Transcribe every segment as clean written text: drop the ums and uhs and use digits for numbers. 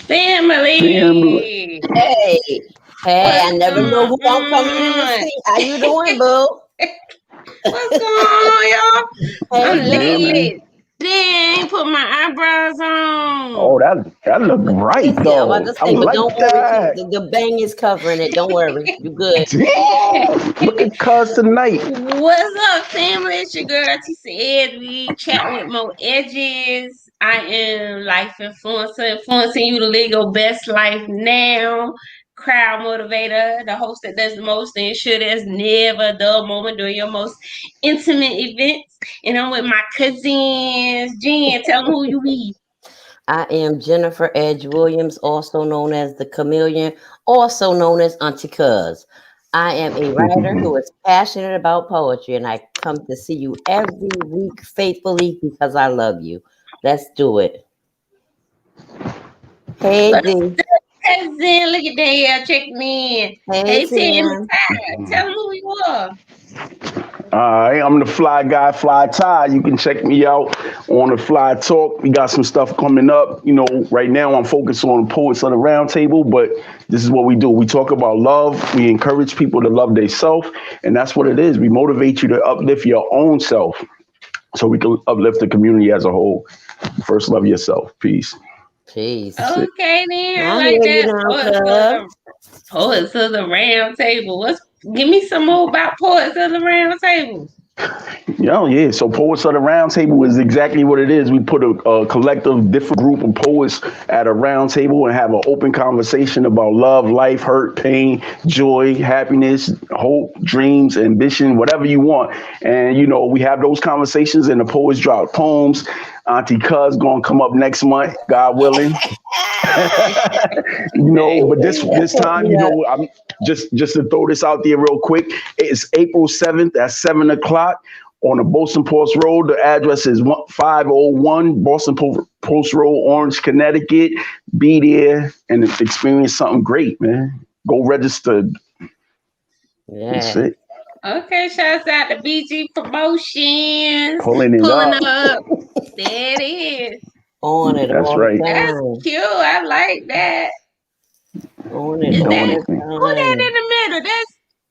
Family. Hey, What's I never know who I'm coming in to on? see. How you doing, boo? What's going on, y'all? Hey, I'm Yeah, girl. man. lit. Dang, put my eyebrows Oh, on. that look right Listen, I'm about though. to I say, but like don't worry, that. the bang is covering it. Don't worry, you good. Damn. Look at cuz tonight. What's up, family? It's your girl, Tisa Edwy, chatting with more edges. I am life influencer, influencing you to live your best life now. Crowd motivator, the host that does the most and ensure there's never a dull moment during your most intimate events. And I'm with my cousins. Jen, tell them who you be. I am Jennifer Edge Williams, also known as the Chameleon, also known as Auntie Cuz. I am a writer who is passionate about poetry, and I come to see you every week faithfully because I love you. Let's do it. Hey, What's D. up, cousin? Look at that. Check me in. Hey, Hey, Tim, Tim. tell them who you are. Alright, I'm the fly guy, Fly Tie. You can check me out on the Fly Talk. We got some stuff coming up. You know, right now I'm focused on Poets on the Round Table, but this is what we do. We talk about love. We encourage people to love themselves, and that's what it is. We motivate you to uplift your own self so we can uplift the community as a whole. First, love yourself. Peace. Peace. That's it. Okay, then I I like hear you that. now, cuz. Poets of the round table. Give me some more about poets of the round table. Yeah, yeah. So Poets of the Round Table is exactly what it is. We put a collective, different group of poets at a round table and have an open conversation about love, life, hurt, pain, joy, happiness, hope, dreams, ambition, whatever you want. And you know, we have those conversations, and the poets drop poems. Auntie Cuz gonna come up next month, God willing. You know, but this time, you Yeah. know, I'm just to throw this out there real quick. It's April 7th at 7 o'clock on the Boston Post Road. The address is 501 Boston Post Road, Orange, Connecticut. Be there and experience something great, man. Go register. That's Yeah. it. Okay, shouts out to BG Promotions. Pulling it Pulling up. up. There it is. On it That's all the right. That's time. cute. I like that. On it Is all Doing that it. the who that time. in the middle?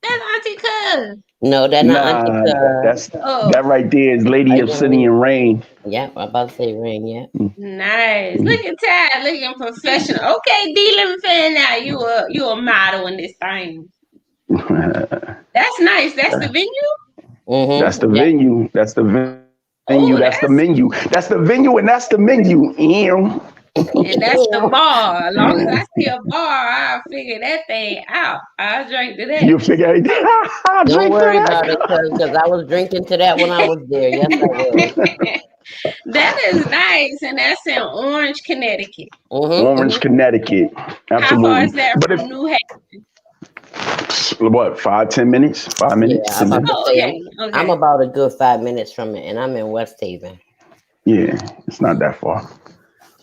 That's Auntie Cuz. No, that not Auntie Nah, Cuz. Oh, that right there is Lady Like of in City Lee. and Rain. Yeah, I'm about to say ring, yeah. nice. Looking tired, looking professional. Okay, D, let me find out. You a model in this thing. That's nice. That's the venue. That's the Mm-hmm. Yeah. venue. That's the venue. That's the Oh, menu. That's the venue and that's the menu. Ew. that's the bar. As long as I see a bar, I'll figure that thing out. I'll drink to that. You figure it out. Don't Drink to worry about it, that. cause I was drinking to that when I was there. Yes, I was. That is nice, and that's in Orange, Connecticut. Mm-hmm. Orange, Mm-hmm. Connecticut. How far is Absolutely. that But from if New Haven? what, 5, 10 minutes? 5 minutes, Yeah, I'm 10 about to minutes. Oh, say okay, I'm okay. about a good 5 minutes from it, and I'm in West Haven. Yeah, it's not that far.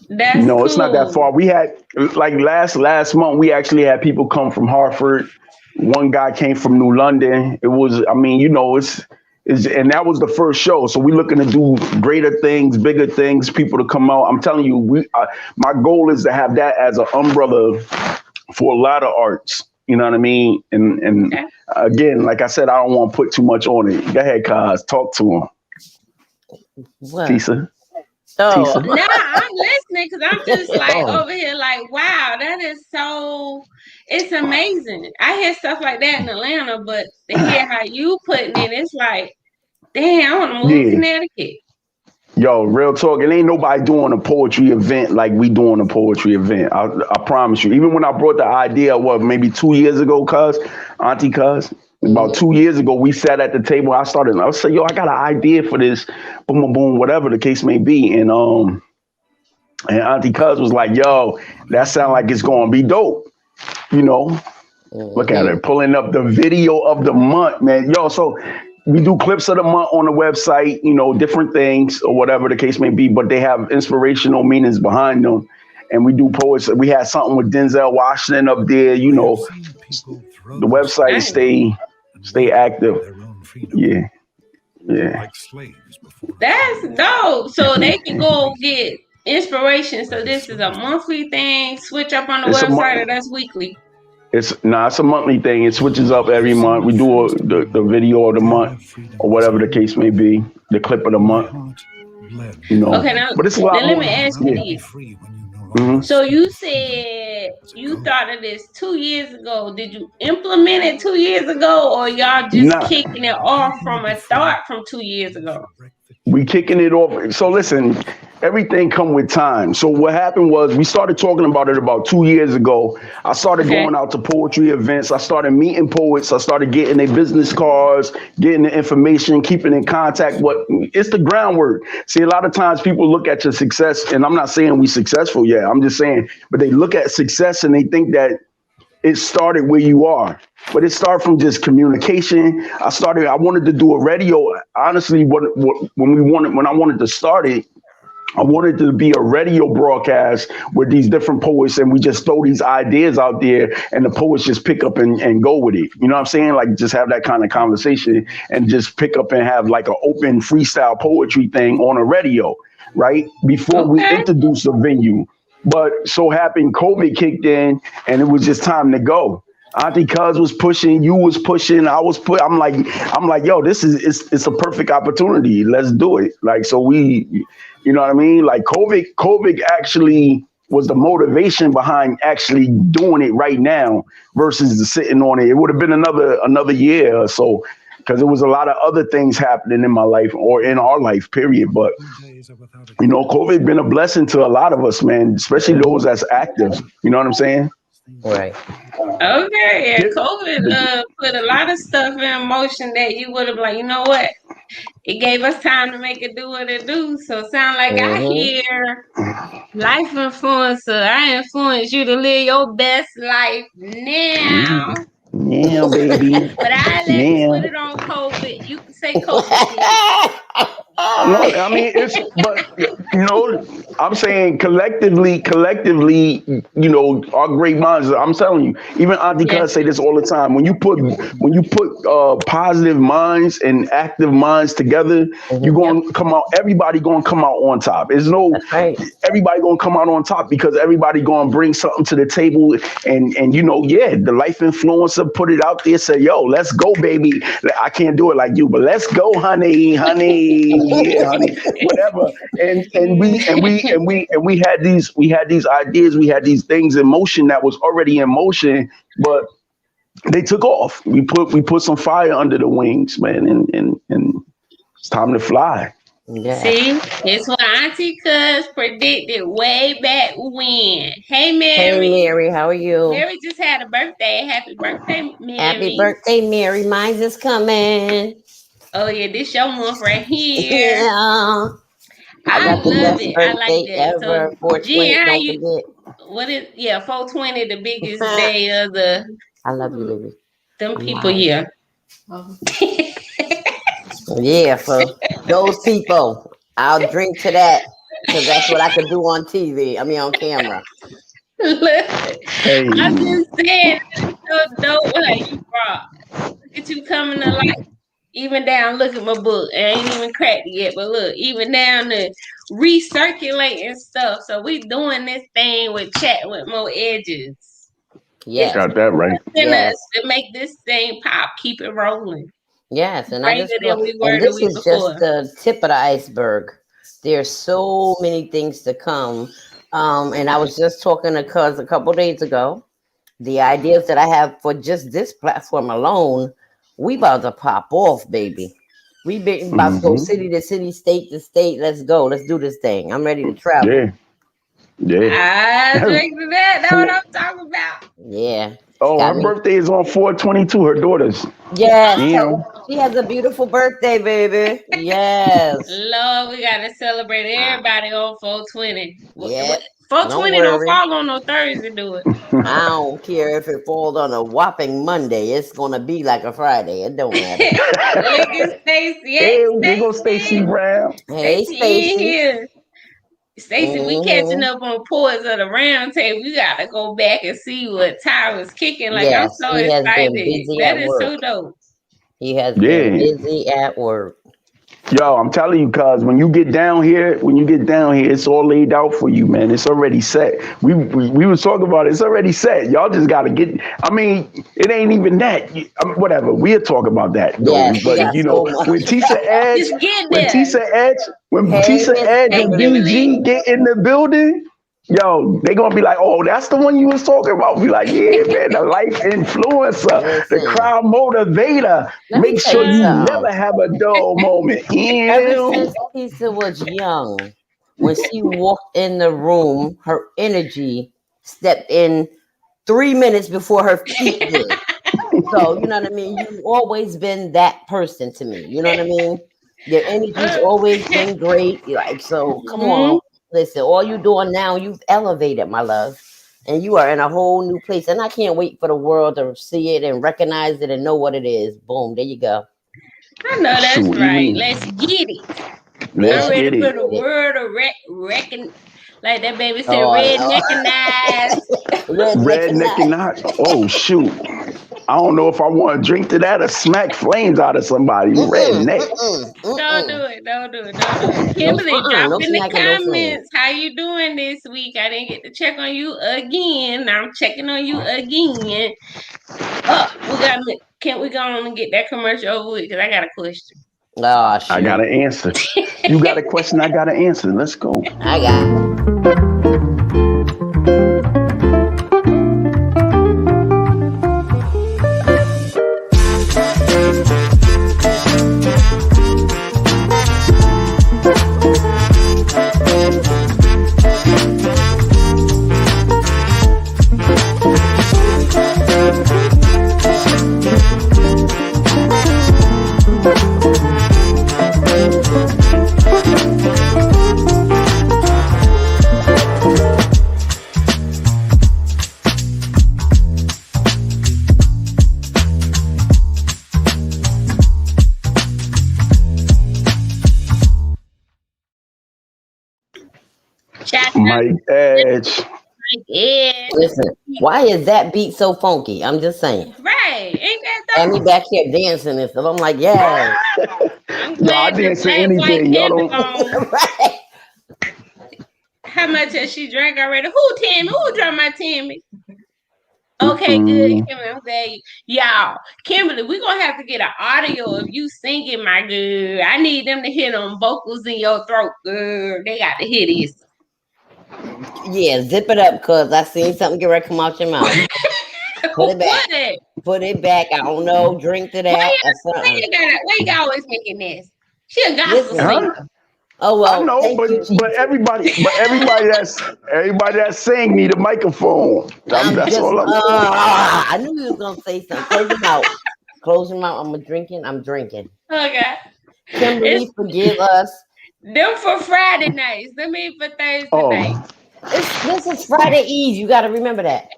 That's No, it's not that cool. far. We had like last month we actually had people come from Hartford. One guy came from New London. It was, I mean, you know, it's and that was the first show. So we're looking to do greater things, bigger things, people to come out. I'm telling you, my goal is to have that as an umbrella for a lot of arts. You know what I mean? And Okay. again, like I said, I don't want to put too much on it. Go ahead, Kaz. Talk to him. What? Tisa. Oh, Tisa. Nah, I'm listening because I'm just like oh, over here, like, wow, that is so. it's amazing. I hear stuff like that in Atlanta, but to hear how you putting it, it's like, damn, I want to move to Yeah. Connecticut. Yo, real talk. It ain't nobody doing a poetry event like we doing a poetry event. I promise you. Even when I brought the idea, maybe 2 years ago, Auntie Cuz, about 2 years ago, we sat at the table. I said, yo, I got an idea for this, boom, boom, boom, whatever the case may be. And Auntie Cuz was like, yo, that sound like it's gonna be dope. You know, look at her pulling up the video of the month, man. Yo, so we do clips of the month on the website, you know, different things or whatever the case may be, but they have inspirational meanings behind them. And we do poets. We had something with Denzel Washington up there, you know. The website stay active. Yeah. Yeah. That's dope. So they can go get inspiration. So this is a monthly thing. Switch up on the website, or that's weekly. It's a monthly thing. It switches up every month. We do the video of the month or whatever the case may be, the clip of the month. You know. Okay, now, but it's a lot let me ask you this. Mm-hmm. So you said you thought of this 2 years ago. Did you implement it 2 years ago, or y'all just kicking it off from a start from 2 years ago? We kicking it off. So listen, everything come with time. So what happened was we started talking about it about 2 years ago. I started going out to poetry events. I started meeting poets. I started getting their business cards, getting the information, keeping in contact. It's the groundwork. See, a lot of times people look at your success, and I'm not saying we successful yet. I'm just saying, but they look at success and they think that it started where you are. But it started from just communication. I wanted to do a radio. Honestly, when I wanted to start it, I wanted to be a radio broadcast with these different poets, and we just throw these ideas out there and the poets just pick up and go with it. You know what I'm saying? Like just have that kind of conversation and just pick up and have like an open freestyle poetry thing on a radio, right? Before we introduce a venue. But so happened COVID kicked in and it was just time to go. Auntie Cuz was pushing, you was pushing, I was I'm like, yo, it's a perfect opportunity. Let's do it. Like, so we, you know what I mean? Like COVID actually was the motivation behind actually doing it right now versus sitting on it. It would have been another year or so, because there was a lot of other things happening in my life or in our life, period. But, you know, COVID been a blessing to a lot of us, man, especially those that's active. You know what I'm saying? Right. Okay. Yeah, COVID put a lot of stuff in motion that you would have like, you know what? It gave us time to make it do what it do. So it sound like I hear life influencer. I influence you to live your best life now. Yeah, baby. But I let you put it on COVID. You can say COVID. No, I mean but you know, I'm saying collectively, you know, our great minds. I'm telling you, even Auntie Cuz say this all the time. When you put positive minds and active minds together, you're gonna come out. Everybody gonna come out on top. There's no everybody gonna come out on top because everybody gonna bring something to the table. And you know, the life influencer put it out there. Say, yo, let's go, baby. I can't do it like you, but let's go, honey. Yeah, honey, whatever. And we had these ideas, we had these things in motion that was already in motion, but they took off. We put some fire under the wings, man, and it's time to fly. Yeah. See, it's what Auntie Cuz predicted way back when. Hey, Mary. Hey, Mary, how are you? Mary just had a birthday. Happy birthday, Mary. Happy birthday, Mary. Mine's is coming. Oh, yeah, this your month right here. Yeah. I love it. I like that. Ever. So, 420, what is 420, the biggest day of the. I love you, baby. Them people here. Yeah, for those people, I'll drink to that because that's what I could do on TV. I mean, on camera. Hey. I'm just saying, it's so dope what you brought. Look at you coming to life. Even down, look at my book. I ain't even cracked it yet, but look, even down to recirculating stuff. So we doing this thing with Chat with Mo Edges. Yeah, got that right. Yes. To make this thing pop, keep it rolling. Yes, and this is just the tip of the iceberg. There's so many things to come. And I was just talking to Cuz a couple days ago, The ideas that I have for just this platform alone, we about to pop off, baby. We been about to go Hmm. city to city, state to state. Let's go. Let's do this thing. I'm ready to travel. Yeah, yeah. I drink to that. That's what Four, I'm talking about. Yeah. oh, Got her me. birthday is on 4/22. Her daughter's. Yes. Damn. She has a beautiful birthday, baby. Yes. Lord, we gotta celebrate Uh, everybody on 420. yep. Don't 420 don't worry. fall on no Thursday, do it. I don't care if it falls on a whopping Monday. It's gonna be like a Friday. It don't matter. Look at Stacy. Hey, Hey, there goes Stacy Stacy. Brown. Hey, Stacy in Stacy. here. Stacy, we catching Hmm. up on Poets of the Round Table. We gotta go back and see what Ty was kicking. Like, I'm Yes, so he has been excited. busy That at is work. so dope. He has been Yeah. busy at work. Yo, I'm telling you, cuz when you get down here, it's all laid out for you, man. It's already set. We was talking about it. It's already set. Y'all just gotta get. I mean, it ain't even that. Whatever. We'll talk about that though. Yes, we But got you know, so when much. Tisa Edge, Just get when there. Tisa Edge, when Hey, Tisa Miss Edge Hey, and Kimberly. Kimberly. BG get in the building, yo, they gonna be like, oh, that's the one you was talking about. Be like, yeah, man, the life influencer, the Listen, crowd motivator. let me Make tell sure you you something. never have a dull moment. Ever Ew. since Tisa was young, when she walked in the room, her energy stepped in 3 minutes before her feet did. So, you know what I mean? You've always been that person to me. You know what I mean? Your energy's always been great. Like, so come Mhm. on. Listen, all you doing now, you've elevated, my love. And you are in a whole new place. And I can't wait for the world to see it and recognize it and know what it is. Boom, there you go. I know that's Shoot, right. even Let's get it. I'm let's Yeah, ready get let's it. for the get it. world to reckon, like that baby said, Oh, redneck and eyes. redneck and Redneck and I. not. Oh shoot. I don't know if I want to drink to that or smack flames out of somebody. Mm-mm, Redneck. mm-mm, Don't mm-mm. do it. Don't do it. Don't do it. No, Kimberly, drop no in the smacking, no flame. comments how you doing this week. I didn't get to check on you again. Now I'm checking on you again. Oh, can't we go on and get that commercial over with? Because I got a question. Oh, I got shoot. an answer. You got a question, I got an answer. Let's go. I got Shout out Mike Edge. to Mike Ed. listen. Why is that beat so funky? I'm just saying. Right. Ain't And that me back here dancing and stuff. I'm like, yeah. dope? I'm Yo, I glad the dance to black, white anything. Y'all panda don't. gone. Right. How much has she drank already? Who Timmy? Who drank my Timmy? Okay, good, Mm-mm. Kimberly. I'm glad y'all. Kimberly, we're gonna have to get an audio of you singing, my girl. I need them to hear them vocals in your throat, girl. They got to hear this. Yeah, zip it up, cause I seen something get ready to come out your mouth. Put it back. What it? Put it back. I don't know. Drink to Why that you, or why something. you gotta? Why you always making this? She a gospel Listen. singer. Huh? Oh I well, know, thank you, but Jesus. everybody that's saying need a microphone. That's all I'm saying. I knew you was gonna say something. Close your mouth. Close your mouth. I'm drinking. I'm drinking. Okay. It's Kimberly, forgive us. them for Friday nights. Them ain't for Thursday night. Oh, This is Friday Eve. You got to remember that.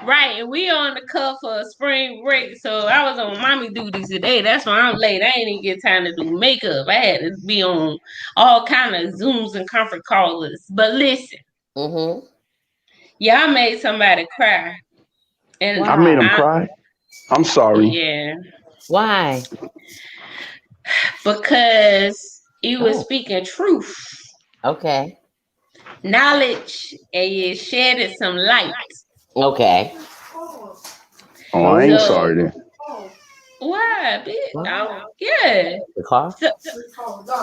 Right, and we on the cuff for spring break, so I was on mommy duty today. That's why I'm late. I ain't even get time to do makeup. I had to be on all kind of Zooms and conference calls. But listen, Mm-hmm. y'all made somebody cry, and I made him Why? cry. I'm sorry. yeah, Why? because you was Oh, speaking truth, okay. knowledge, and you shedded some light. Okay. Oh, I ain't Oh, So sorry then. Why, bitch? What? Yeah. The car? So,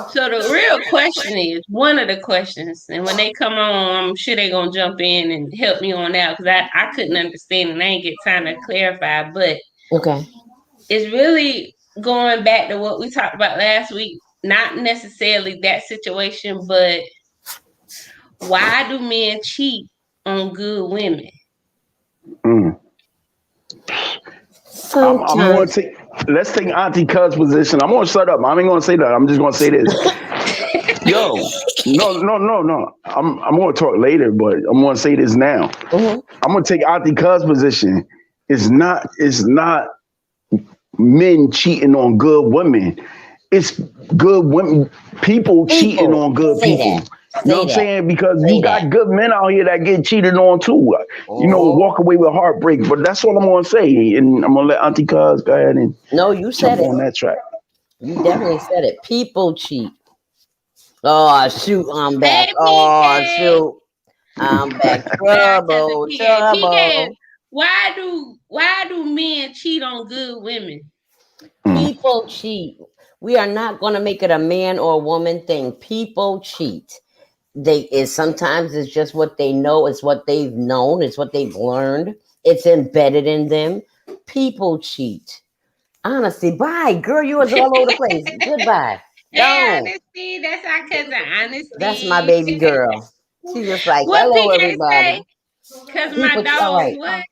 so the real question is one of the questions, and when they come on, I'm sure they're gonna jump in and help me on that because I couldn't understand and I ain't get time to clarify. But Okay. it's really going back to what we talked about last week. Not necessarily that situation, but why do men cheat on good women? Mm. I'm going to Sometimes. take. Let's take Auntie Cuz position. I'm going to shut up. I ain't going to say that. I'm just going to say this. Yo, no. I'm going to talk later, but I'm going to say this now. Mhm. I'm going to take Auntie Cuz position. It's not men cheating on good women. It's good women, people cheating People on good say people. that. You know what Say I'm that. saying? Because you Say that. got good men out here that get cheated on too. You know, Mhm. walk away with heartbreak. But that's all I'm gonna say. And I'm gonna let Auntie Cuz go ahead and No, you jump said it. on that track. You definitely said it. People cheat. Oh shoot, I'm back. Hey, Oh PK. shoot, I'm back. Our cousin Trouble, PK. PK, trouble. why do men cheat on good women? Mm. People cheat. We are not going to make it a man or a woman thing. People cheat. They is sometimes it's just what they know. It's what they've known. It's what they've learned. It's embedded in them. People cheat. Honestly, bye, girl. You was all over the place. Goodbye. Hey, Gone. Honesty, that's our cousin That's my Honesty. baby girl. She just like, What hello, PK everybody. say? Cause my People, all dog, right. what?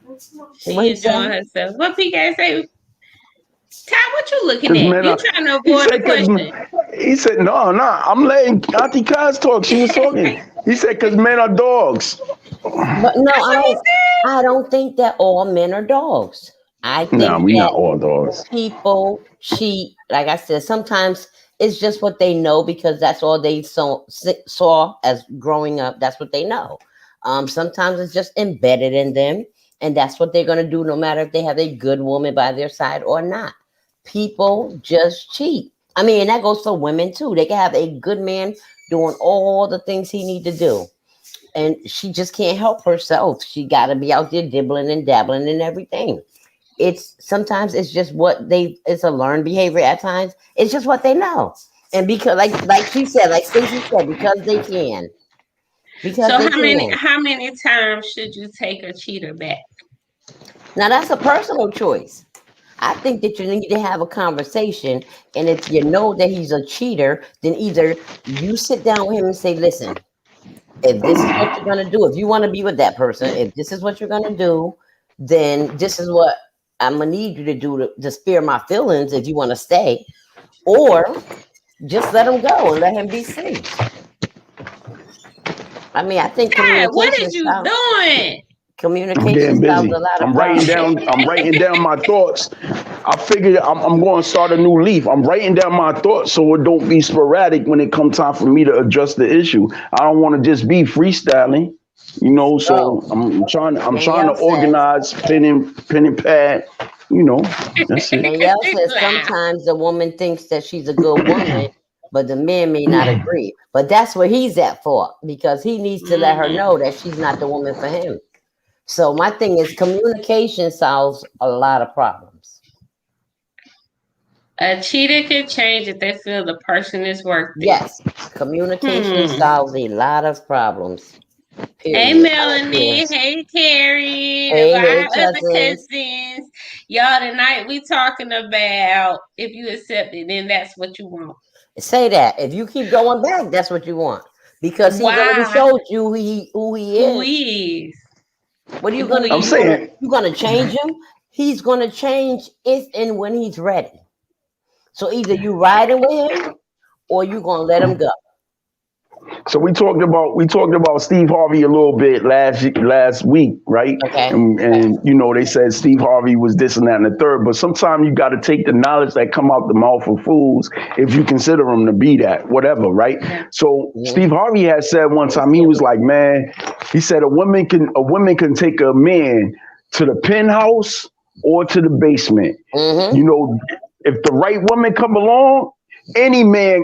What She he say? enjoying herself. What PK say? Ty, what you looking Cause at? men You are, trying to he avoid the said, question. he said, no, I'm letting Auntie Kaz talk. She was talking. He said, cause men are dogs. But no, That's I what he don't. said. I don't think that all men are dogs. I Nah, think we not that all dogs. people cheat. Like I said, sometimes it's just what they know because that's all they saw as growing up. That's what they know. Sometimes it's just embedded in them, and that's what they're gonna do, no matter if they have a good woman by their side or not. People just cheat. I mean, and that goes for women too. They can have a good man doing all the things he need to do, and she just can't help herself. She got to be out there dibbling and dabbling and everything. It's sometimes it's just what they. It's a learned behavior at times. It's just what they know, and because like she said, like Stacey said, because So they how many can. how many times should you take a cheater back? Now that's a personal choice. I think that you need to have a conversation, and if you know that he's a cheater, then either you sit down with him and say, "Listen, if this is what you're gonna do, if you want to be with that person, if this is what you're gonna do, then this is what I'm gonna need you to do to spare my feelings if you want to stay, or just let him go and let him be free." I mean, I think Ty, what is you doing? I'm communication getting solves busy. a lot of problems. I'm writing down my thoughts. I figured I'm going to start a new leaf. I'm writing down my thoughts so it don't be sporadic when it comes time for me to address the issue. I don't want to just be freestyling, you know. So So I'm trying to Danielle says, organize pen and pad. You know, that's it. Danielle says Wow. sometimes the woman thinks that she's a good woman, but the man may not agree. But that's where he's at for because he needs to let her Mhm. know that she's not the woman for him. So my thing is communication solves a lot of problems. A cheater can change if they feel the person is worth it. Yes, communication Hmm. solves a lot of problems. Hey Period. I don't care. Melanie, hey Carrie, Hey, our hey, other cousins. cousins. Y'all tonight we talking about if you accept it, then that's what you want. Say that. If you keep going back, that's what you want. Because he's already Why? showed you who he Who is. is? What are you Who gonna do? I'm is? saying. You gonna change him? He's gonna change if and when he's ready. So either you riding with him or you gonna let him go. So we talked about Steve Harvey a little bit last week, right? Okay. And they said Steve Harvey was this and that and the third. But sometimes you got to take the knowledge that come out the mouth of fools if you consider them to be that, whatever, right? Yeah. So Mhm. Steve Harvey had said one time he was like, man, he said a woman can take a man to the penthouse or to the basement. You Mhm. know, if the right woman come along, any man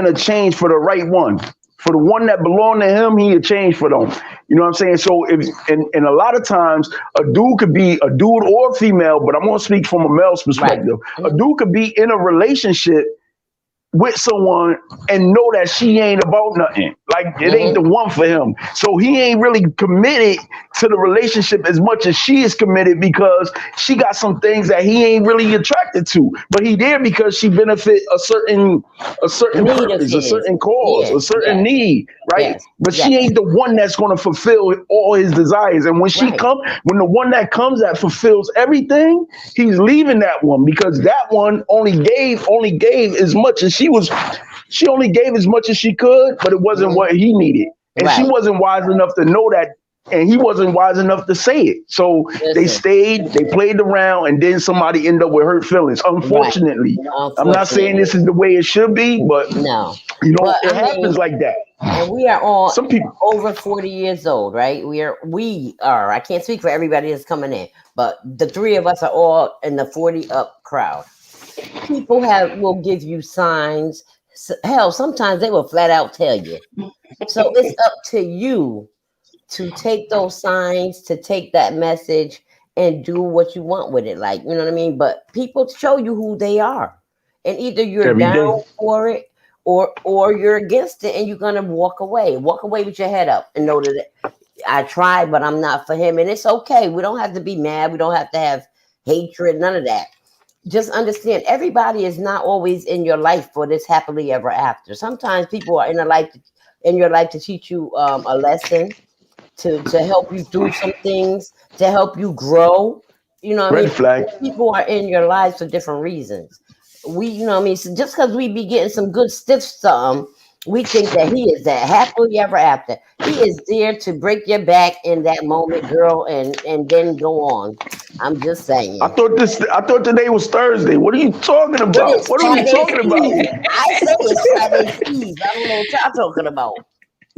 will change for the right one for the one that belonged to him, he'd change for them. You know what I'm saying? So if and a lot of times a dude could be a dude or a female, but I'm gonna speak from a male's perspective. A dude could be in a relationship with someone and know that she ain't about nothing. Like it ain't the one for him. So he ain't really committed to the relationship as much as she is committed because she got some things that he ain't really attracted to. But he there because she benefit a certain purpose, a certain cause, a certain need, right? But she ain't the one that's gonna fulfill all his desires. And when when the one that comes that fulfills everything, he's leaving that one because that one only gave as much as she only gave as much as she could, but it wasn't what he needed. And she wasn't wise enough to know that, and he wasn't wise enough to say it. So they stayed, they played around, and then somebody ended up with hurt feelings. Unfortunately. I'm not saying this is the way it should be, but you know, it happens like that. And we are all some people over 40 years old, right? We are, I can't speak for everybody that's coming in, but the three of us are all in the 40 up crowd. People will give you signs. Hell, sometimes they will flat out tell you. So it's up to you to take those signs, to take that message and do what you want with it. Like, you know what I mean? But people show you who they are. And either you're down for it or you're against it and you're gonna walk away. Walk away with your head up and know that I tried, but I'm not for him. And it's okay. We don't have to be mad. We don't have to have hatred, none of that. Just understand everybody is not always in your life for this happily ever after. Sometimes people are in your life to teach you a lesson, to help you do some things, to help you grow. You know what I mean? Flag. People are in your lives for different reasons. You know what I mean? So just because we be getting some good stiff something, we think that he is that happily ever after. He is there to break your back in that moment, girl, and then go on. I'm just saying. I thought today was Thursday. What are you talking about? What are we talking about? I said it's Saturday's Eve. I don't know what y'all talking about.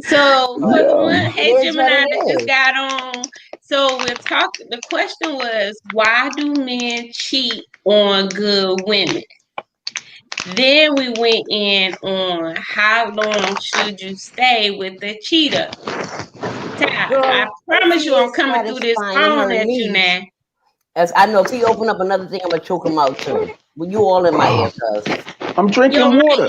So for the one, hey Gemini that just got on. So the question was, why do men cheat on good women? Then we went in on how long should you stay with the cheater. I promise you I'm coming through this phone at you now. As I know, if he open up another thing, I'm gonna choke him out too. Well, you all in my ear, cuz. I'm drinking water.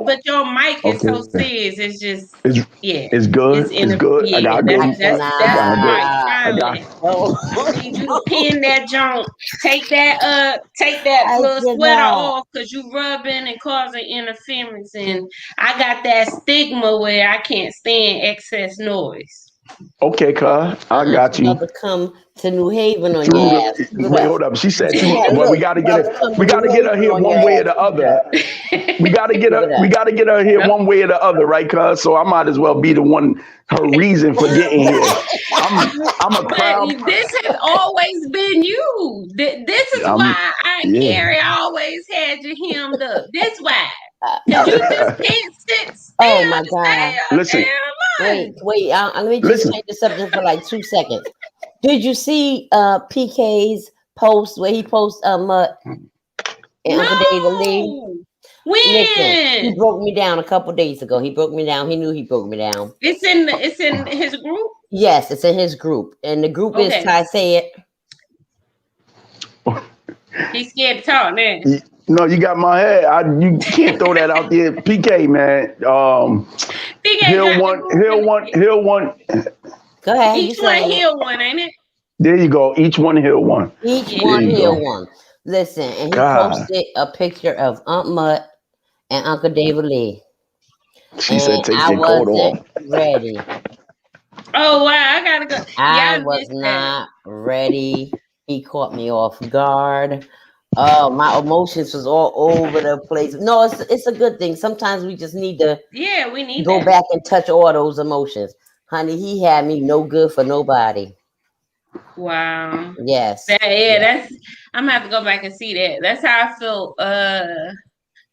But your mic is so serious. It's just It's good. It's good. Yeah, I got good. That's right. I need you to pin that junk. Take that little sweater off because you rubbing and causing interference. And I got that stigma where I can't stand excess noise. Okay, cuz I got you. To come to New Haven on your ass. Wait, hold up. She said, "Well, we gotta get her here one way or the other. We gotta get her here one way or the other, right, cuz? So I might as well be the one, her reason for getting here. I'm a crowd. But this has always been you. This is why Gary always had you hemmed up. This why. Because you just can't sit still. Oh my God. Listen. Wait. Let me just change the subject for like 2 seconds. Did you see PK's post where he posts Mutt and Uncle David Lee? When? Listen, he broke me down a couple days ago. He broke me down. He knew he broke me down. It's in his group? Yes, it's in his group. And the group is Ty Say It. He's scared to talk now. No, you got my head. You can't throw that out there. PK, man. He'll one. Go ahead. Each one heal one, ain't it? There you go. Each one heal one. Each one heal one. Listen, and he posted a picture of Aunt Mutt and Uncle David Lee. She said, "Take your coat off." Ready. Oh wow, I gotta go. I was not ready. He caught me off guard. Oh, my emotions was all over the place. No, it's a good thing. Sometimes we just need to go back and touch all those emotions. Honey, he had me no good for nobody. Wow. Yes. That's I'm gonna have to go back and see that. That's how I felt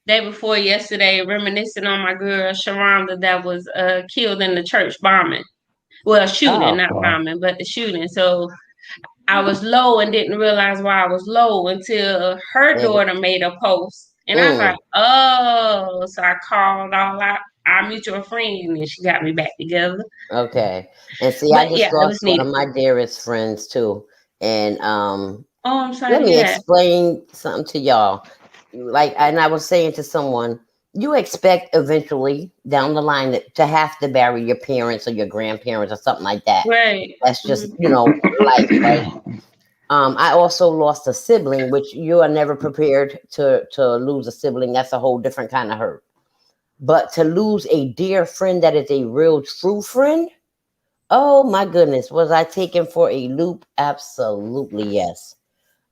day before yesterday, reminiscing on my girl Sharonda that was killed in the church bombing. Well, shooting, not bombing, but the shooting. So I was low and didn't realize why I was low until her daughter made a post. And I was like, oh, so I called all out our mutual friend, and she got me back together. Okay. And see, I But just yeah, it lost was one needed. of my dearest friends too. And Oh, I'm sorry let to me hear that. explain something to y'all. Like, and I was saying to someone, you expect eventually down the line to have to bury your parents or your grandparents or something like that. Right. That's just, life, right? I also lost a sibling, which you are never prepared to lose a sibling. That's a whole different kind of hurt. But to lose a dear friend that is a real true friend, oh my goodness, was I taken for a loop? Absolutely yes.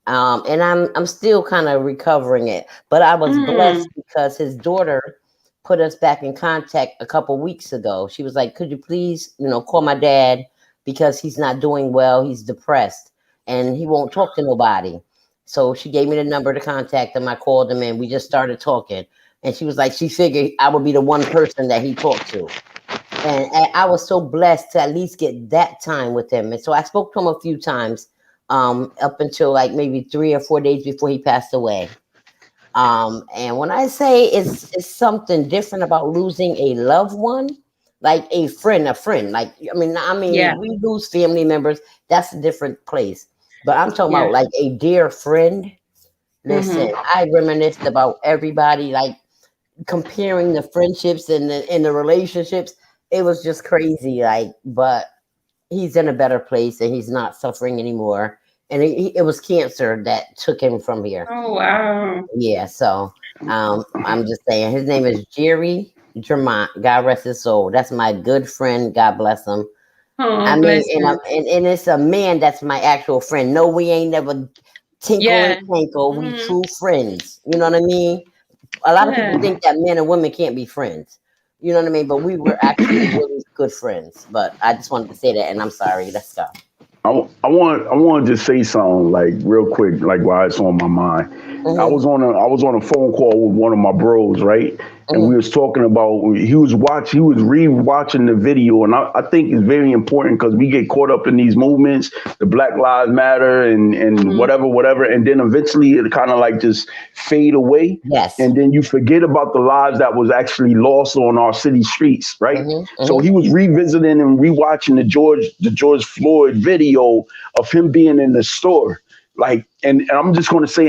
And I'm still kind of recovering it, but I was blessed because his daughter put us back in contact a couple weeks ago. She was like, "Could you please, call my dad because he's not doing well. He's depressed and he won't talk to nobody." So she gave me the number to contact him. I called him and we just started talking. And she was like, she figured I would be the one person that he talked to. And I was so blessed to at least get that time with him. And so I spoke to him a few times, up until like maybe 3 or 4 days before he passed away. And when I say it's something different about losing a loved one, like a friend, like, Yeah. we lose family members. That's a different place. But I'm talking Yeah. about like a dear friend. Listen, I reminisced about everybody, like comparing the friendships and the relationships. It was just crazy. Like, but he's in a better place and he's not suffering anymore. And it was cancer that took him from here. Oh, wow. Yeah. So I'm just saying his name is Jerry Germont. God rest his soul. That's my good friend. God bless him. Oh, bless him. And it's a man that's my actual friend. No, we ain't never tinkle and tinkle. We true friends. You know what I mean? A lot of people think that men and women can't be friends. You know what I mean? But we were actually really good friends. But I just wanted to say that, and I'm sorry. Let's go. I want to just say something like real quick, like while it's on my mind. I was on a phone call with one of my bros, right? And we was talking about he was re-watching the video, and I think it's very important because we get caught up in these movements, the Black Lives Matter and whatever, and then eventually it kind of like just fade away. Yes. And then you forget about the lives that was actually lost on our city streets, right? So he was revisiting and rewatching the George Floyd video of him being in the store. Like, and I'm just gonna say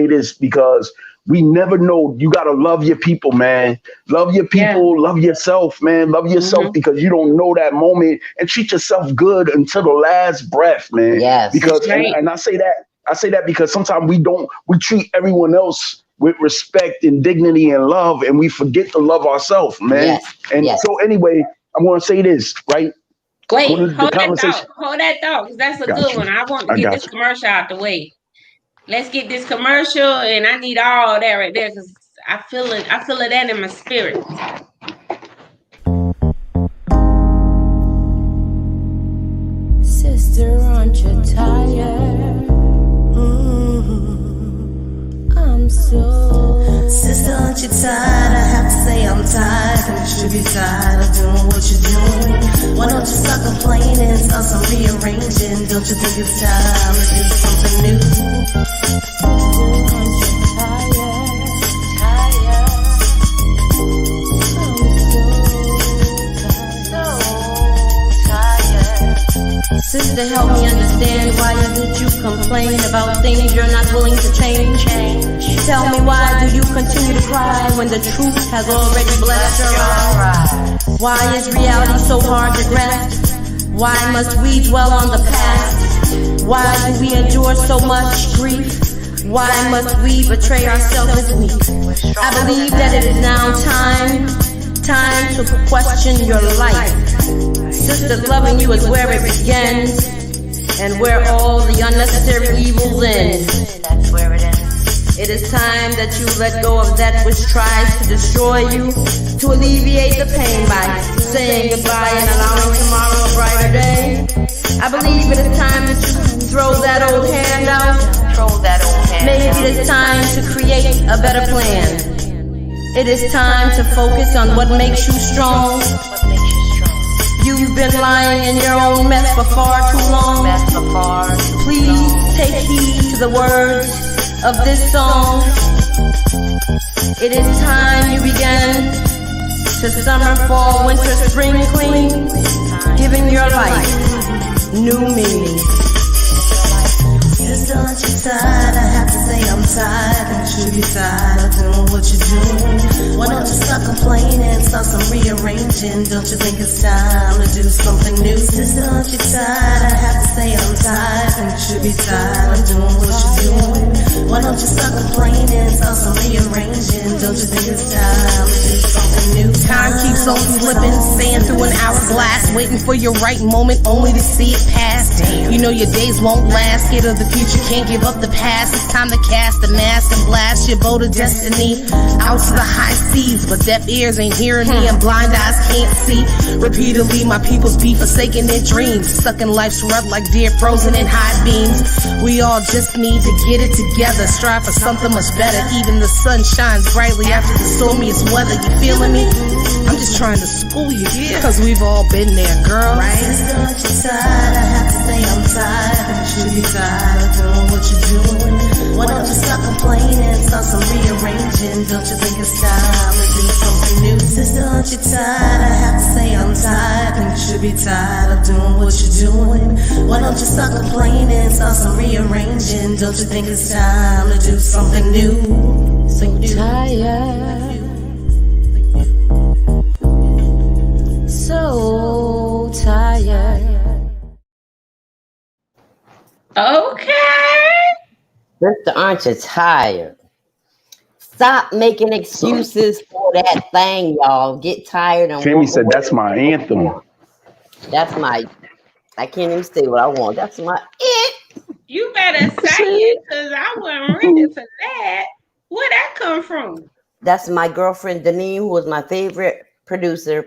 this because we never know. You gotta love your people, man. Love your people. Love yourself, man. Love yourself because you don't know that moment, and treat yourself good until the last breath, man. Yes. Because and I say that because sometimes we treat everyone else with respect and dignity and love, and we forget to love ourselves, man. So anyway, I'm gonna say this, right? Wait, hold that thought, because that's a good one. I want to get this commercial out the way. Let's get this commercial, and I need all that right there because I feel it that in my spirit. Sister, aren't you tired? I'm so. Sister, aren't you tired? I have to say I'm tired. And you should be tired of doing what you're doing. Why don't you stop complaining and start some rearranging? Don't you think it's time to do something new? Sister, aren't you Sister, help me understand why is it you complain about things you're not willing to change? Tell me why do you continue to cry when the truth has already blessed your eyes? Why is reality so hard to grasp? Why must we dwell on the past? Why do we endure so much grief? Why must we betray ourselves as weak? I believe that it is now time to question your life. Sister, loving you is where it begins, and where all the unnecessary evils end. That's where it ends. It is time that you let go of that which tries to destroy you, to alleviate the pain by saying goodbye and allowing tomorrow a brighter day. I believe it is time that you throw that old hand out. Maybe it is time to create a better plan. It is time to focus on what makes you strong. You've been lying in your own mess for far too long. Please take heed to the words of this song. It is time you began to summer, fall, winter, spring clean, giving your life new meaning. Sister, aren't you tired? I have to say I'm tired. Don't you be tired of doing what you're doing? Why don't you stop complaining, start some rearranging? Don't you think it's time to do something new? Sister, aren't you tired? I have to say I'm tired. Don't you be tired of doing what you're doing? Why don't you stop complaining, start some rearranging? Don't you think it's time to do something new? Time keeps on slipping, sand through an hourglass, waiting for your right moment only to see it pass. You know your days won't last, scared of the future, can't give up the past. It's time to cast the mask and blast your boat of destiny out to the high seas, but deaf ears ain't hearing me and blind eyes can't see. Repeatedly my peoples be forsaking their dreams, stuck in life's rut like deer frozen in high beams. We all just need to get it together, strive for something much better. Even the sun shines brightly after the stormiest weather. You feeling me? I'm just trying to school you, cause we've all been there, girl. Right? Sister, aren't you tired? I have to say I'm tired. Don't you be tired of doing what you're doing? Why don't you stop complaining, start some rearranging? Don't you think it's time to do something new? Sister, aren't you tired? I have to say I'm tired. Don't you be tired of doing what you're doing? Why don't you stop complaining, start some rearranging? Don't you think it's time to do something new? So tired, so tired. Okay. Sister, aren't you tired? Stop making excuses for that thing, y'all. Get tired and Tammy walk said away. that's my anthem. That's my. I can't even say what I want. That's my it. You better say it, because I wasn't ready for that. Where'd that come from? That's my girlfriend Deneen, who was my favorite producer.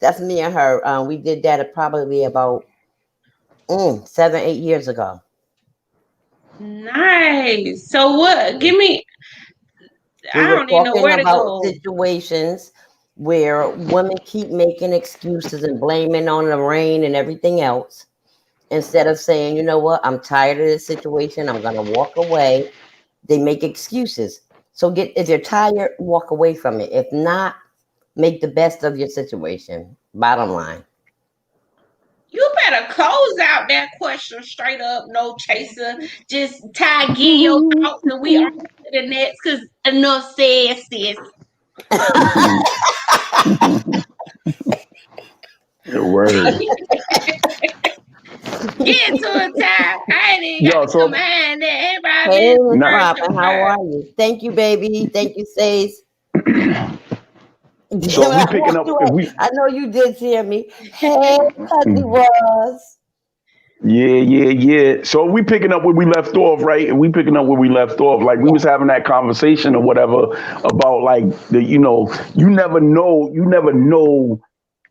That's me and her. We did that probably about 7-8 years ago. Nice. So what? Give me. We I were don't even know talking where to about go. situations where women keep making excuses and blaming on the rain and everything else, instead of saying, you know what, I'm tired of this situation, I'm gonna walk away. They make excuses. So if you're tired, walk away from it. If not, make the best of your situation. Bottom line. You better close out that question straight up, no chaser. Just Ty, get your thoughts, and we on to the next, because enough said, sis. Word. Get to it, Ty. I ain't even got to mind that. Hey, Everybody Miss Robin, how are you? Thank you, baby. Thank you, Says. So we picking up. I know you did hear me. Hey, Cousin was. Yeah. So we picking up where we left off, right? And we picking up where we left off. Like we was having that conversation or whatever about like you never know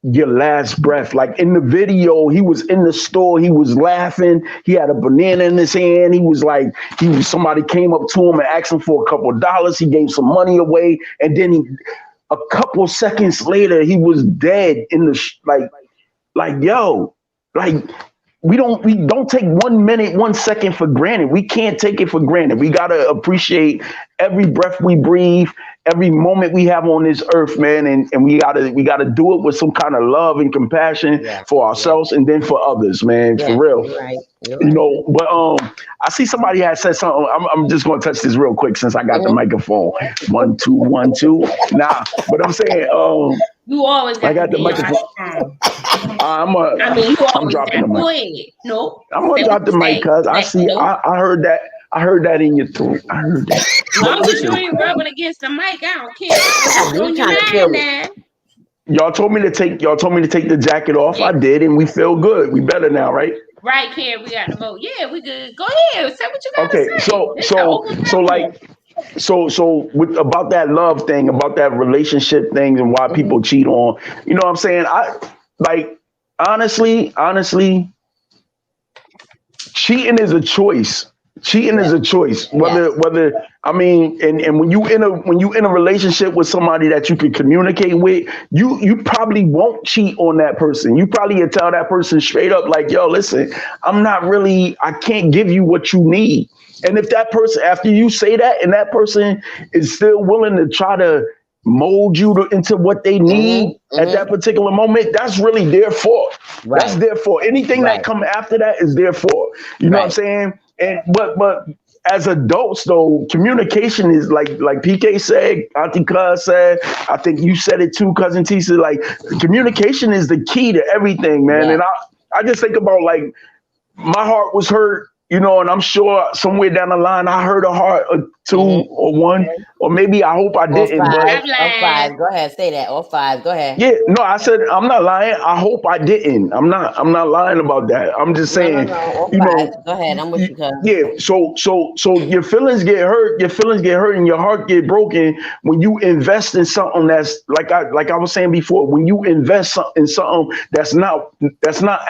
your last breath. Like in the video, he was in the store, he was laughing, he had a banana in his hand, somebody came up to him and asked him for a couple of dollars, he gave some money away, and then a couple seconds later he was dead in the we don't take 1 minute, 1 second for granted. We can't take it for granted. We gotta appreciate every breath we breathe, every moment we have on this earth, man. And we gotta do it with some kind of love and compassion for ourselves and then for others, man. For real. You're right. But I see somebody had said something. I'm just gonna touch this real quick since I got the microphone. 1 2 1 2. Nah, but I'm saying you always got the microphone. I'm dropping the mic. No. I'm gonna drop the mic because I heard that. I heard that in your throat. I heard that. As long as you ain't rubbing against the mic, I don't care. You trying to kill me. Y'all told me to take the jacket off. I did, and we feel good. We better now, right? Right, Karen, we got the vote. Yeah, we good. Go ahead. Say what you got to say. So with about that love thing, about that relationship thing, and why people cheat on, you know what I'm saying? Honestly, cheating is a choice. Cheating is a choice. Whether and when you in a relationship with somebody that you can communicate with, you probably won't cheat on that person. You probably will tell that person straight up, like, yo, listen, I can't give you what you need. And if that person, after you say that, and that person is still willing to try to mold you into what they need at that particular moment, that's really their fault. That's their fault. Anything that come after that is their fault. You know what I'm saying? And but as adults though, communication is like PK said, Auntie Cuz said, I think you said it too, Cousin T said, like communication is the key to everything, man. And I just think about like my heart was hurt, you know, and I'm sure somewhere down the line I heard a heart or two or one, or maybe I hope I didn't. Or But five. Go ahead, say that. Or 5. Go ahead. yeah, no, I said I'm not lying. I hope I didn't. I'm not lying about that. I'm just saying, you know. Go ahead. I'm with you, cuz. Yeah. So your feelings get hurt. Your feelings get hurt, and your heart get broken when you invest in something that's like I was saying before. When you invest in something that's not